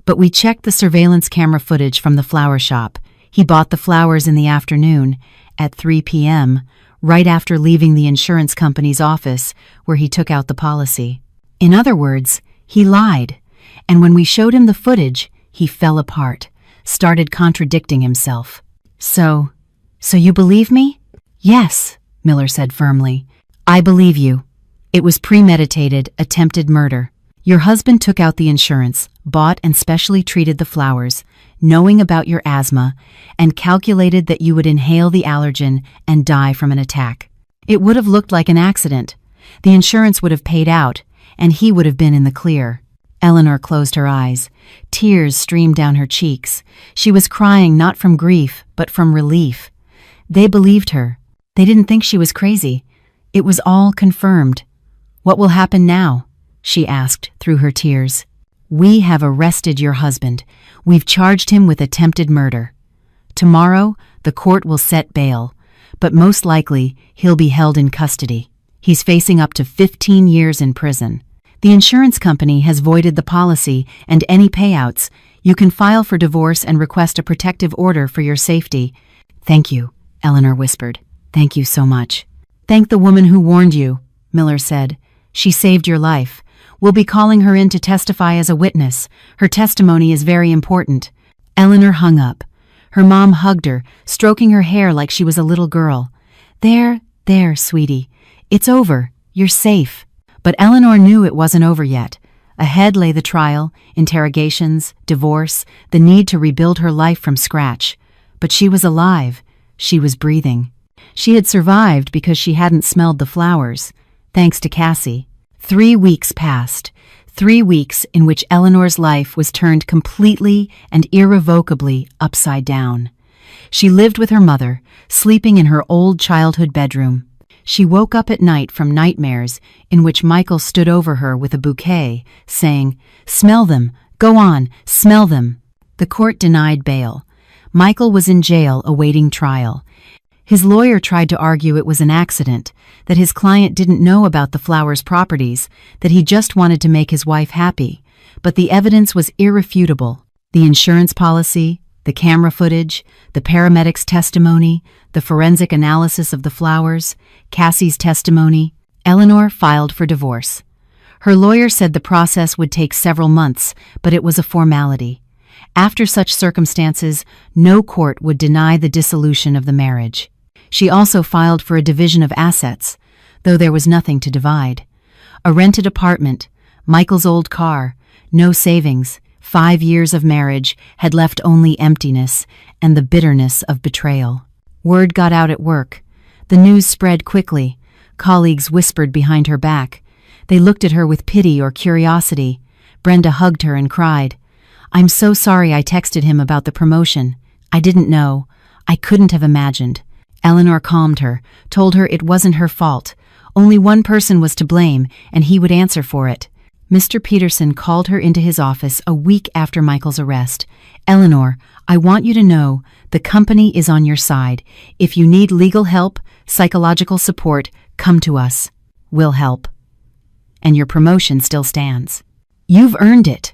But we checked the surveillance camera footage from the flower shop. He bought the flowers in the afternoon, at 3 p.m., right after leaving the insurance company's office where he took out the policy. In other words, he lied. And when we showed him the footage, he fell apart, started contradicting himself. So you believe me? Yes, Miller said firmly. I believe you. It was premeditated, attempted murder. Your husband took out the insurance, bought and specially treated the flowers, knowing about your asthma, and calculated that you would inhale the allergen and die from an attack. It would have looked like an accident. The insurance would have paid out, and he would have been in the clear. Eleanor closed her eyes. Tears streamed down her cheeks. She was crying not from grief, but from relief. They believed her. They didn't think she was crazy. It was all confirmed. What will happen now? She asked through her tears. We have arrested your husband. We've charged him with attempted murder. Tomorrow, the court will set bail, but most likely he'll be held in custody. He's facing up to 15 years in prison. The insurance company has voided the policy and any payouts. You can file for divorce and request a protective order for your safety. Thank you, Eleanor whispered. Thank you so much. Thank the woman who warned you, Miller said. She saved your life. We'll be calling her in to testify as a witness. Her testimony is very important. Eleanor hung up. Her mom hugged her, stroking her hair like she was a little girl. There, sweetie. It's over. You're safe. But Eleanor knew it wasn't over yet. Ahead lay the trial, interrogations, divorce, the need to rebuild her life from scratch. But she was alive. She was breathing. She had survived because she hadn't smelled the flowers, thanks to Cassie. 3 weeks passed. 3 weeks in which Eleanor's life was turned completely and irrevocably upside down. She lived with her mother, sleeping in her old childhood bedroom. She woke up at night from nightmares in which Michael stood over her with a bouquet, saying, "Smell them, go on, smell them." The court denied bail. Michael was in jail awaiting trial. His lawyer tried to argue it was an accident, that his client didn't know about the flowers' properties, that he just wanted to make his wife happy. But the evidence was irrefutable. The insurance policy, the camera footage, the paramedics' testimony, the forensic analysis of the flowers, Cassie's testimony. Eleanor filed for divorce. Her lawyer said the process would take several months, but it was a formality. After such circumstances, no court would deny the dissolution of the marriage. She also filed for a division of assets, though there was nothing to divide. A rented apartment, Michael's old car, no savings, 5 years of marriage had left only emptiness and the bitterness of betrayal. Word got out at work. The news spread quickly. Colleagues whispered behind her back. They looked at her with pity or curiosity. Brenda hugged her and cried, "I'm so sorry I texted him about the promotion. I didn't know. I couldn't have imagined." Eleanor calmed her, told her it wasn't her fault. Only one person was to blame, and he would answer for it. Mr. Peterson called her into his office a week after Michael's arrest. "Eleanor, I want you to know the company is on your side. If you need legal help, psychological support, come to us. We'll help. And your promotion still stands. You've earned it."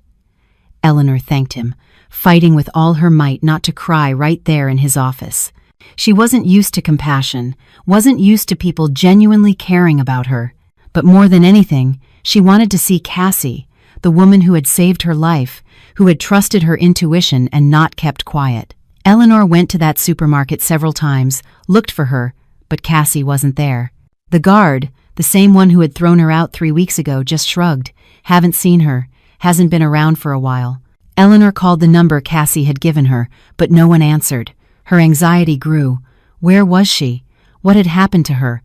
Eleanor thanked him, fighting with all her might not to cry right there in his office. She wasn't used to compassion, wasn't used to people genuinely caring about her. But more than anything, she wanted to see Cassie, the woman who had saved her life, who had trusted her intuition and not kept quiet. Eleanor went to that supermarket several times, looked for her, but Cassie wasn't there. The guard, the same one who had thrown her out 3 weeks ago, just shrugged. "Haven't seen her, hasn't been around for a while." Eleanor called the number Cassie had given her, but no one answered. Her anxiety grew. Where was she? What had happened to her?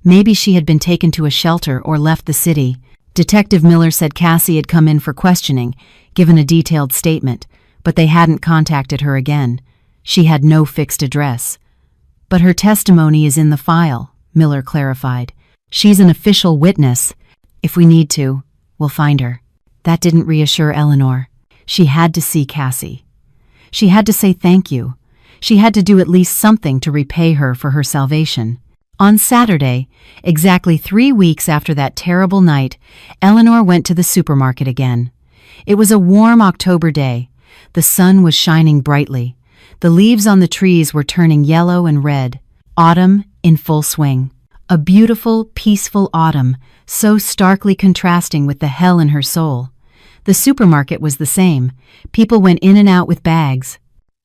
Maybe she had been taken to a shelter or left the city. Detective Miller said Cassie had come in for questioning, given a detailed statement, but they hadn't contacted her again. She had no fixed address. "But her testimony is in the file," Miller clarified. "She's an official witness. If we need to, we'll find her." That didn't reassure Eleanor. She had to see Cassie. She had to say thank you. She had to do at least something to repay her for her salvation. On Saturday, exactly 3 weeks after that terrible night, Eleanor went to the supermarket again. It was a warm October day. The sun was shining brightly. The leaves on the trees were turning yellow and red. Autumn in full swing. A beautiful, peaceful autumn, so starkly contrasting with the hell in her soul. The supermarket was the same. People went in and out with bags.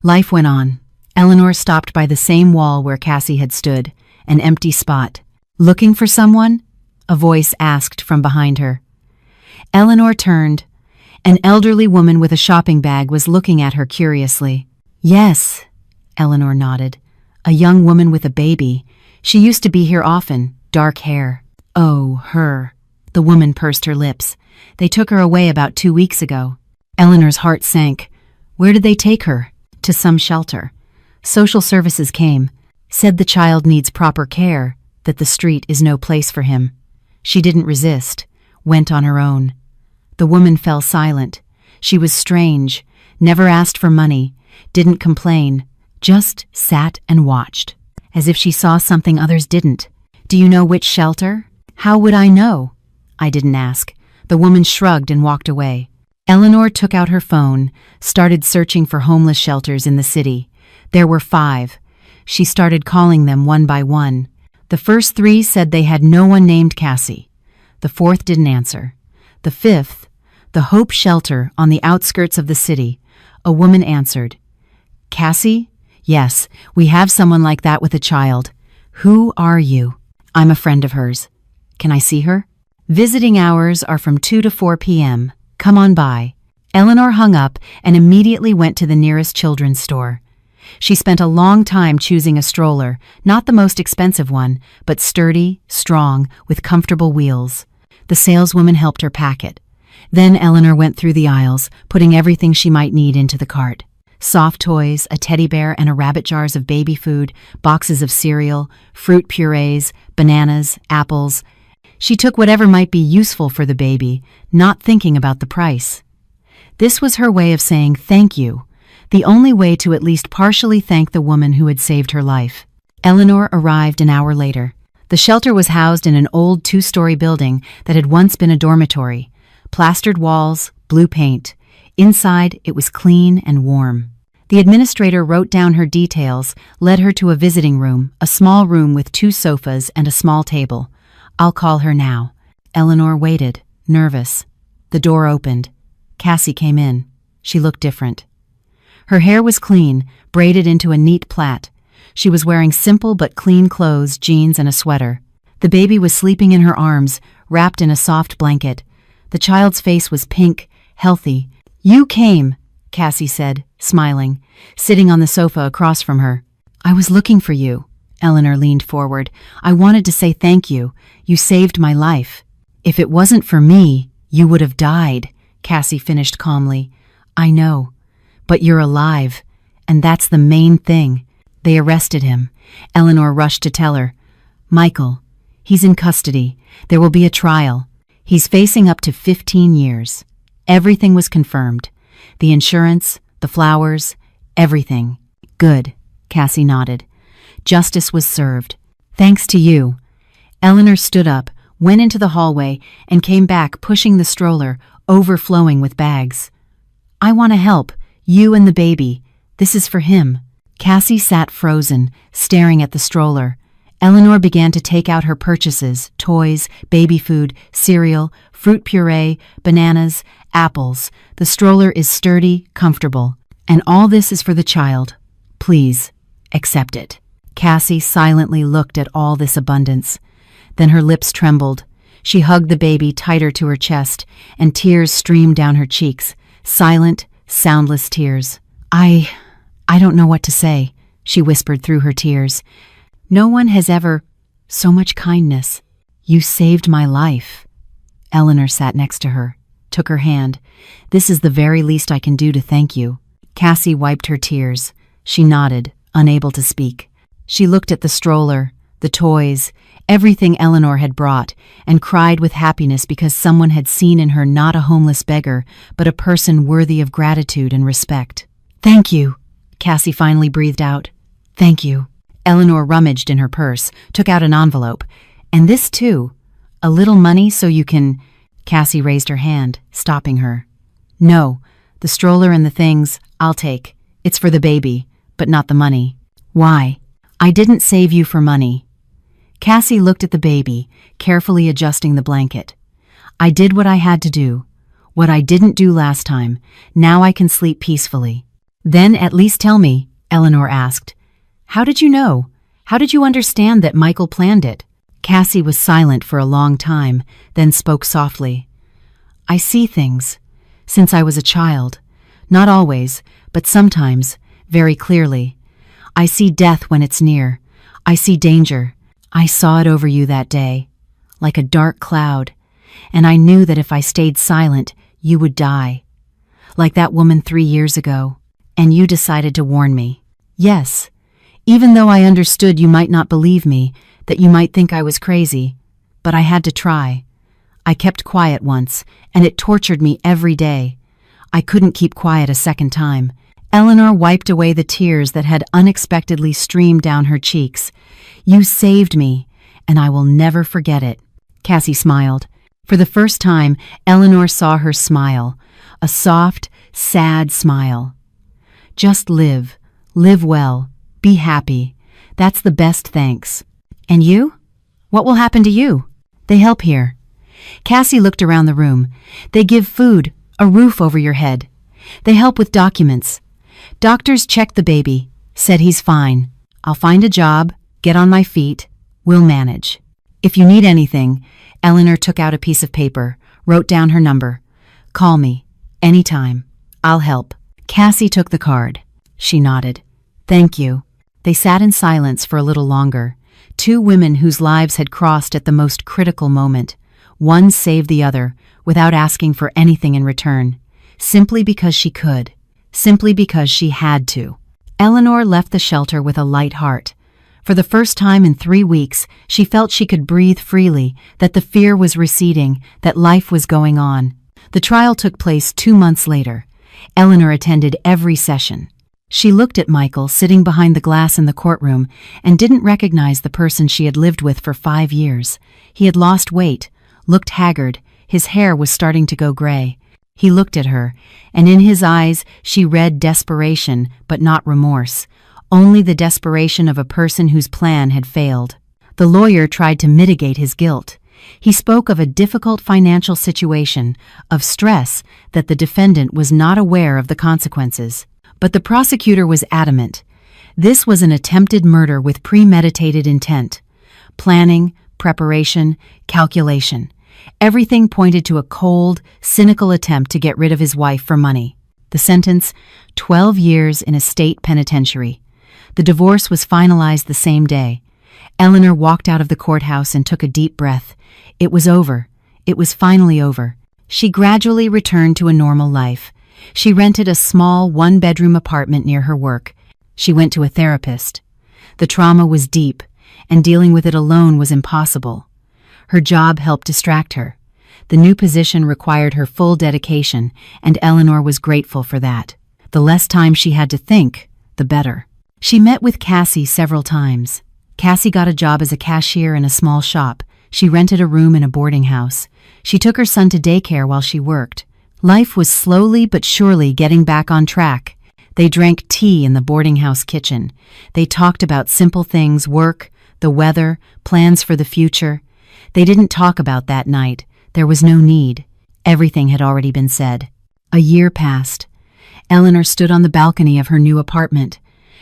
Life went on. Eleanor stopped by the same wall where Cassie had stood, an empty spot. "Looking for someone?" a voice asked from behind her. Eleanor turned. An elderly woman with a shopping bag was looking at her curiously. "Yes," Eleanor nodded. "A young woman with a baby. She used to be here often, dark hair." "Oh, her." The woman pursed her lips. "They took her away about 2 weeks ago." Eleanor's heart sank. "Where did they take her?" "To some shelter. Social services came. Said the child needs proper care, that the street is no place for him." She didn't resist, went on her own. The woman fell silent. She was strange, never asked for money, didn't complain, just sat and watched, as if she saw something others didn't. "Do you know which shelter?" "How would I know?" "I didn't ask." The woman shrugged and walked away. Eleanor took out her phone, started searching for homeless shelters in the city. There were 5. She started calling them one by one. The first 3 said they had no one named Cassie. The 4th didn't answer. The 5th, the Hope Shelter on the outskirts of the city, a woman answered. "Cassie? Yes, we have someone like that with a child. Who are you?" "I'm a friend of hers." "Can I see her?" "Visiting hours are from 2 to 4 p.m. Come on by." Eleanor hung up and immediately went to the nearest children's store. She spent a long time choosing a stroller, not the most expensive one, but sturdy, strong, with comfortable wheels. The saleswoman helped her pack it. Then Eleanor went through the aisles, putting everything she might need into the cart. Soft toys, a teddy bear and a rabbit, jars of baby food, boxes of cereal, fruit purees, bananas, apples. She took whatever might be useful for the baby, not thinking about the price. This was her way of saying thank you, the only way to at least partially thank the woman who had saved her life. Eleanor arrived an hour later. The shelter was housed in an old 2-story building that had once been a dormitory. Plastered walls, blue paint. Inside, it was clean and warm. The administrator wrote down her details, led her to a visiting room, a small room with 2 sofas and a small table. "I'll call her now." Eleanor waited, nervous. The door opened. Cassie came in. She looked different. Her hair was clean, braided into a neat plait. She was wearing simple but clean clothes, jeans and a sweater. The baby was sleeping in her arms, wrapped in a soft blanket. The child's face was pink, healthy. "You came," Cassie said, smiling, sitting on the sofa across from her. "I was looking for you." Eleanor leaned forward. "I wanted to say thank you. You saved my life." "If it wasn't for me, you would have died," Cassie finished calmly. "I know. But you're alive, and that's the main thing." They arrested him. Eleanor rushed to tell her. "Michael, he's in custody. There will be a trial. He's facing up to 15 years. Everything was confirmed. The insurance, the flowers, everything." "Good," Cassie nodded. "Justice was served. Thanks to you." Eleanor stood up, went into the hallway, and came back pushing the stroller, overflowing with bags. "I want to help. You and the baby. This is for him." Cassie sat frozen, staring at the stroller. Eleanor began to take out her purchases, toys, baby food, cereal, fruit puree, bananas, apples. "The stroller is sturdy, comfortable. And all this is for the child. Please, accept it." Cassie silently looked at all this abundance. Then her lips trembled. She hugged the baby tighter to her chest, and tears streamed down her cheeks, silent, soundless tears. I don't know what to say," she whispered through her tears. "No one has ever... so much kindness. You saved my life." Eleanor sat next to her, took her hand. "This is the very least I can do to thank you." Cassie wiped her tears. She nodded, unable to speak. She looked at the stroller, the toys, everything Eleanor had brought, and cried with happiness because someone had seen in her not a homeless beggar, but a person worthy of gratitude and respect. "Thank you," Cassie finally breathed out. "Thank you." Eleanor rummaged in her purse, took out an envelope. And this too. A little money so you can... Cassie raised her hand, stopping her. No, the stroller and the things, I'll take. It's for the baby, but not the money. Why? I didn't save you for money. Cassie looked at the baby, carefully adjusting the blanket. I did what I had to do. What I didn't do last time. Now I can sleep peacefully. Then at least tell me, Eleanor asked. How did you know? How did you understand that Michael planned it? Cassie was silent for a long time, then spoke softly. I see things. Since I was a child. Not always, but sometimes, very clearly. I see death when it's near. I see danger. I saw it over you that day, like a dark cloud, and I knew that if I stayed silent, you would die. Like that woman 3 years ago, and you decided to warn me. Yes, even though I understood you might not believe me, that you might think I was crazy, but I had to try. I kept quiet once, and it tortured me every day. I couldn't keep quiet a second time. Eleanor wiped away the tears that had unexpectedly streamed down her cheeks. You saved me, and I will never forget it. Cassie smiled. For the first time, Eleanor saw her smile, a soft, sad smile. Just live. Live well. Be happy. That's the best thanks. And you? What will happen to you? They help here. Cassie looked around the room. They give food, a roof over your head. They help with documents. Doctors checked the baby, said he's fine. I'll find a job, get on my feet. We'll manage. If you need anything, Eleanor took out a piece of paper, wrote down her number. Call me. Anytime. I'll help. Cassie took the card. She nodded. Thank you. They sat in silence for a little longer. Two women whose lives had crossed at the most critical moment. One saved the other, without asking for anything in return. Simply because she could. Simply because she had to. Eleanor left the shelter with a light heart. For the first time in 3 weeks, she felt she could breathe freely, that the fear was receding, that life was going on. The trial took place 2 months later. Eleanor attended every session. She looked at Michael sitting behind the glass in the courtroom and didn't recognize the person she had lived with for 5 years. He had lost weight, looked haggard, his hair was starting to go gray. He looked at her, and in his eyes she read desperation, but not remorse, only the desperation of a person whose plan had failed. The lawyer tried to mitigate his guilt. He spoke of a difficult financial situation, of stress, that the defendant was not aware of the consequences. But the prosecutor was adamant. This was an attempted murder with premeditated intent. Planning, preparation, calculation. Everything pointed to a cold, cynical attempt to get rid of his wife for money. The sentence, 12 years in a state penitentiary. The divorce was finalized the same day. Eleanor walked out of the courthouse and took a deep breath. It was over. It was finally over. She gradually returned to a normal life. She rented a small 1-bedroom apartment near her work. She went to a therapist. The trauma was deep, and dealing with it alone was impossible. Her job helped distract her. The new position required her full dedication, and Eleanor was grateful for that. The less time she had to think, the better. She met with Cassie several times. Cassie got a job as a cashier in a small shop. She rented a room in a boarding house. She took her son to daycare while she worked. Life was slowly but surely getting back on track. They drank tea in the boarding house kitchen. They talked about simple things, work, the weather, plans for the future. They didn't talk about that night. There was no need. Everything had already been said. A year passed. Eleanor stood on the balcony of her new apartment.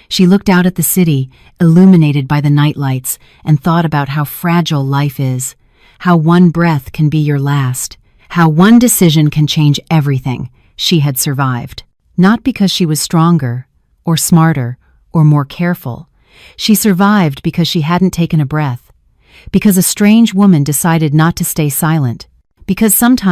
She looked out at the city, illuminated by the night lights, and thought about how fragile life is, how one breath can be your last, how one decision can change everything. She had survived. Not because she was stronger, or smarter, or more careful. She survived because she hadn't taken a breath. Because a strange woman decided not to stay silent. Because sometimes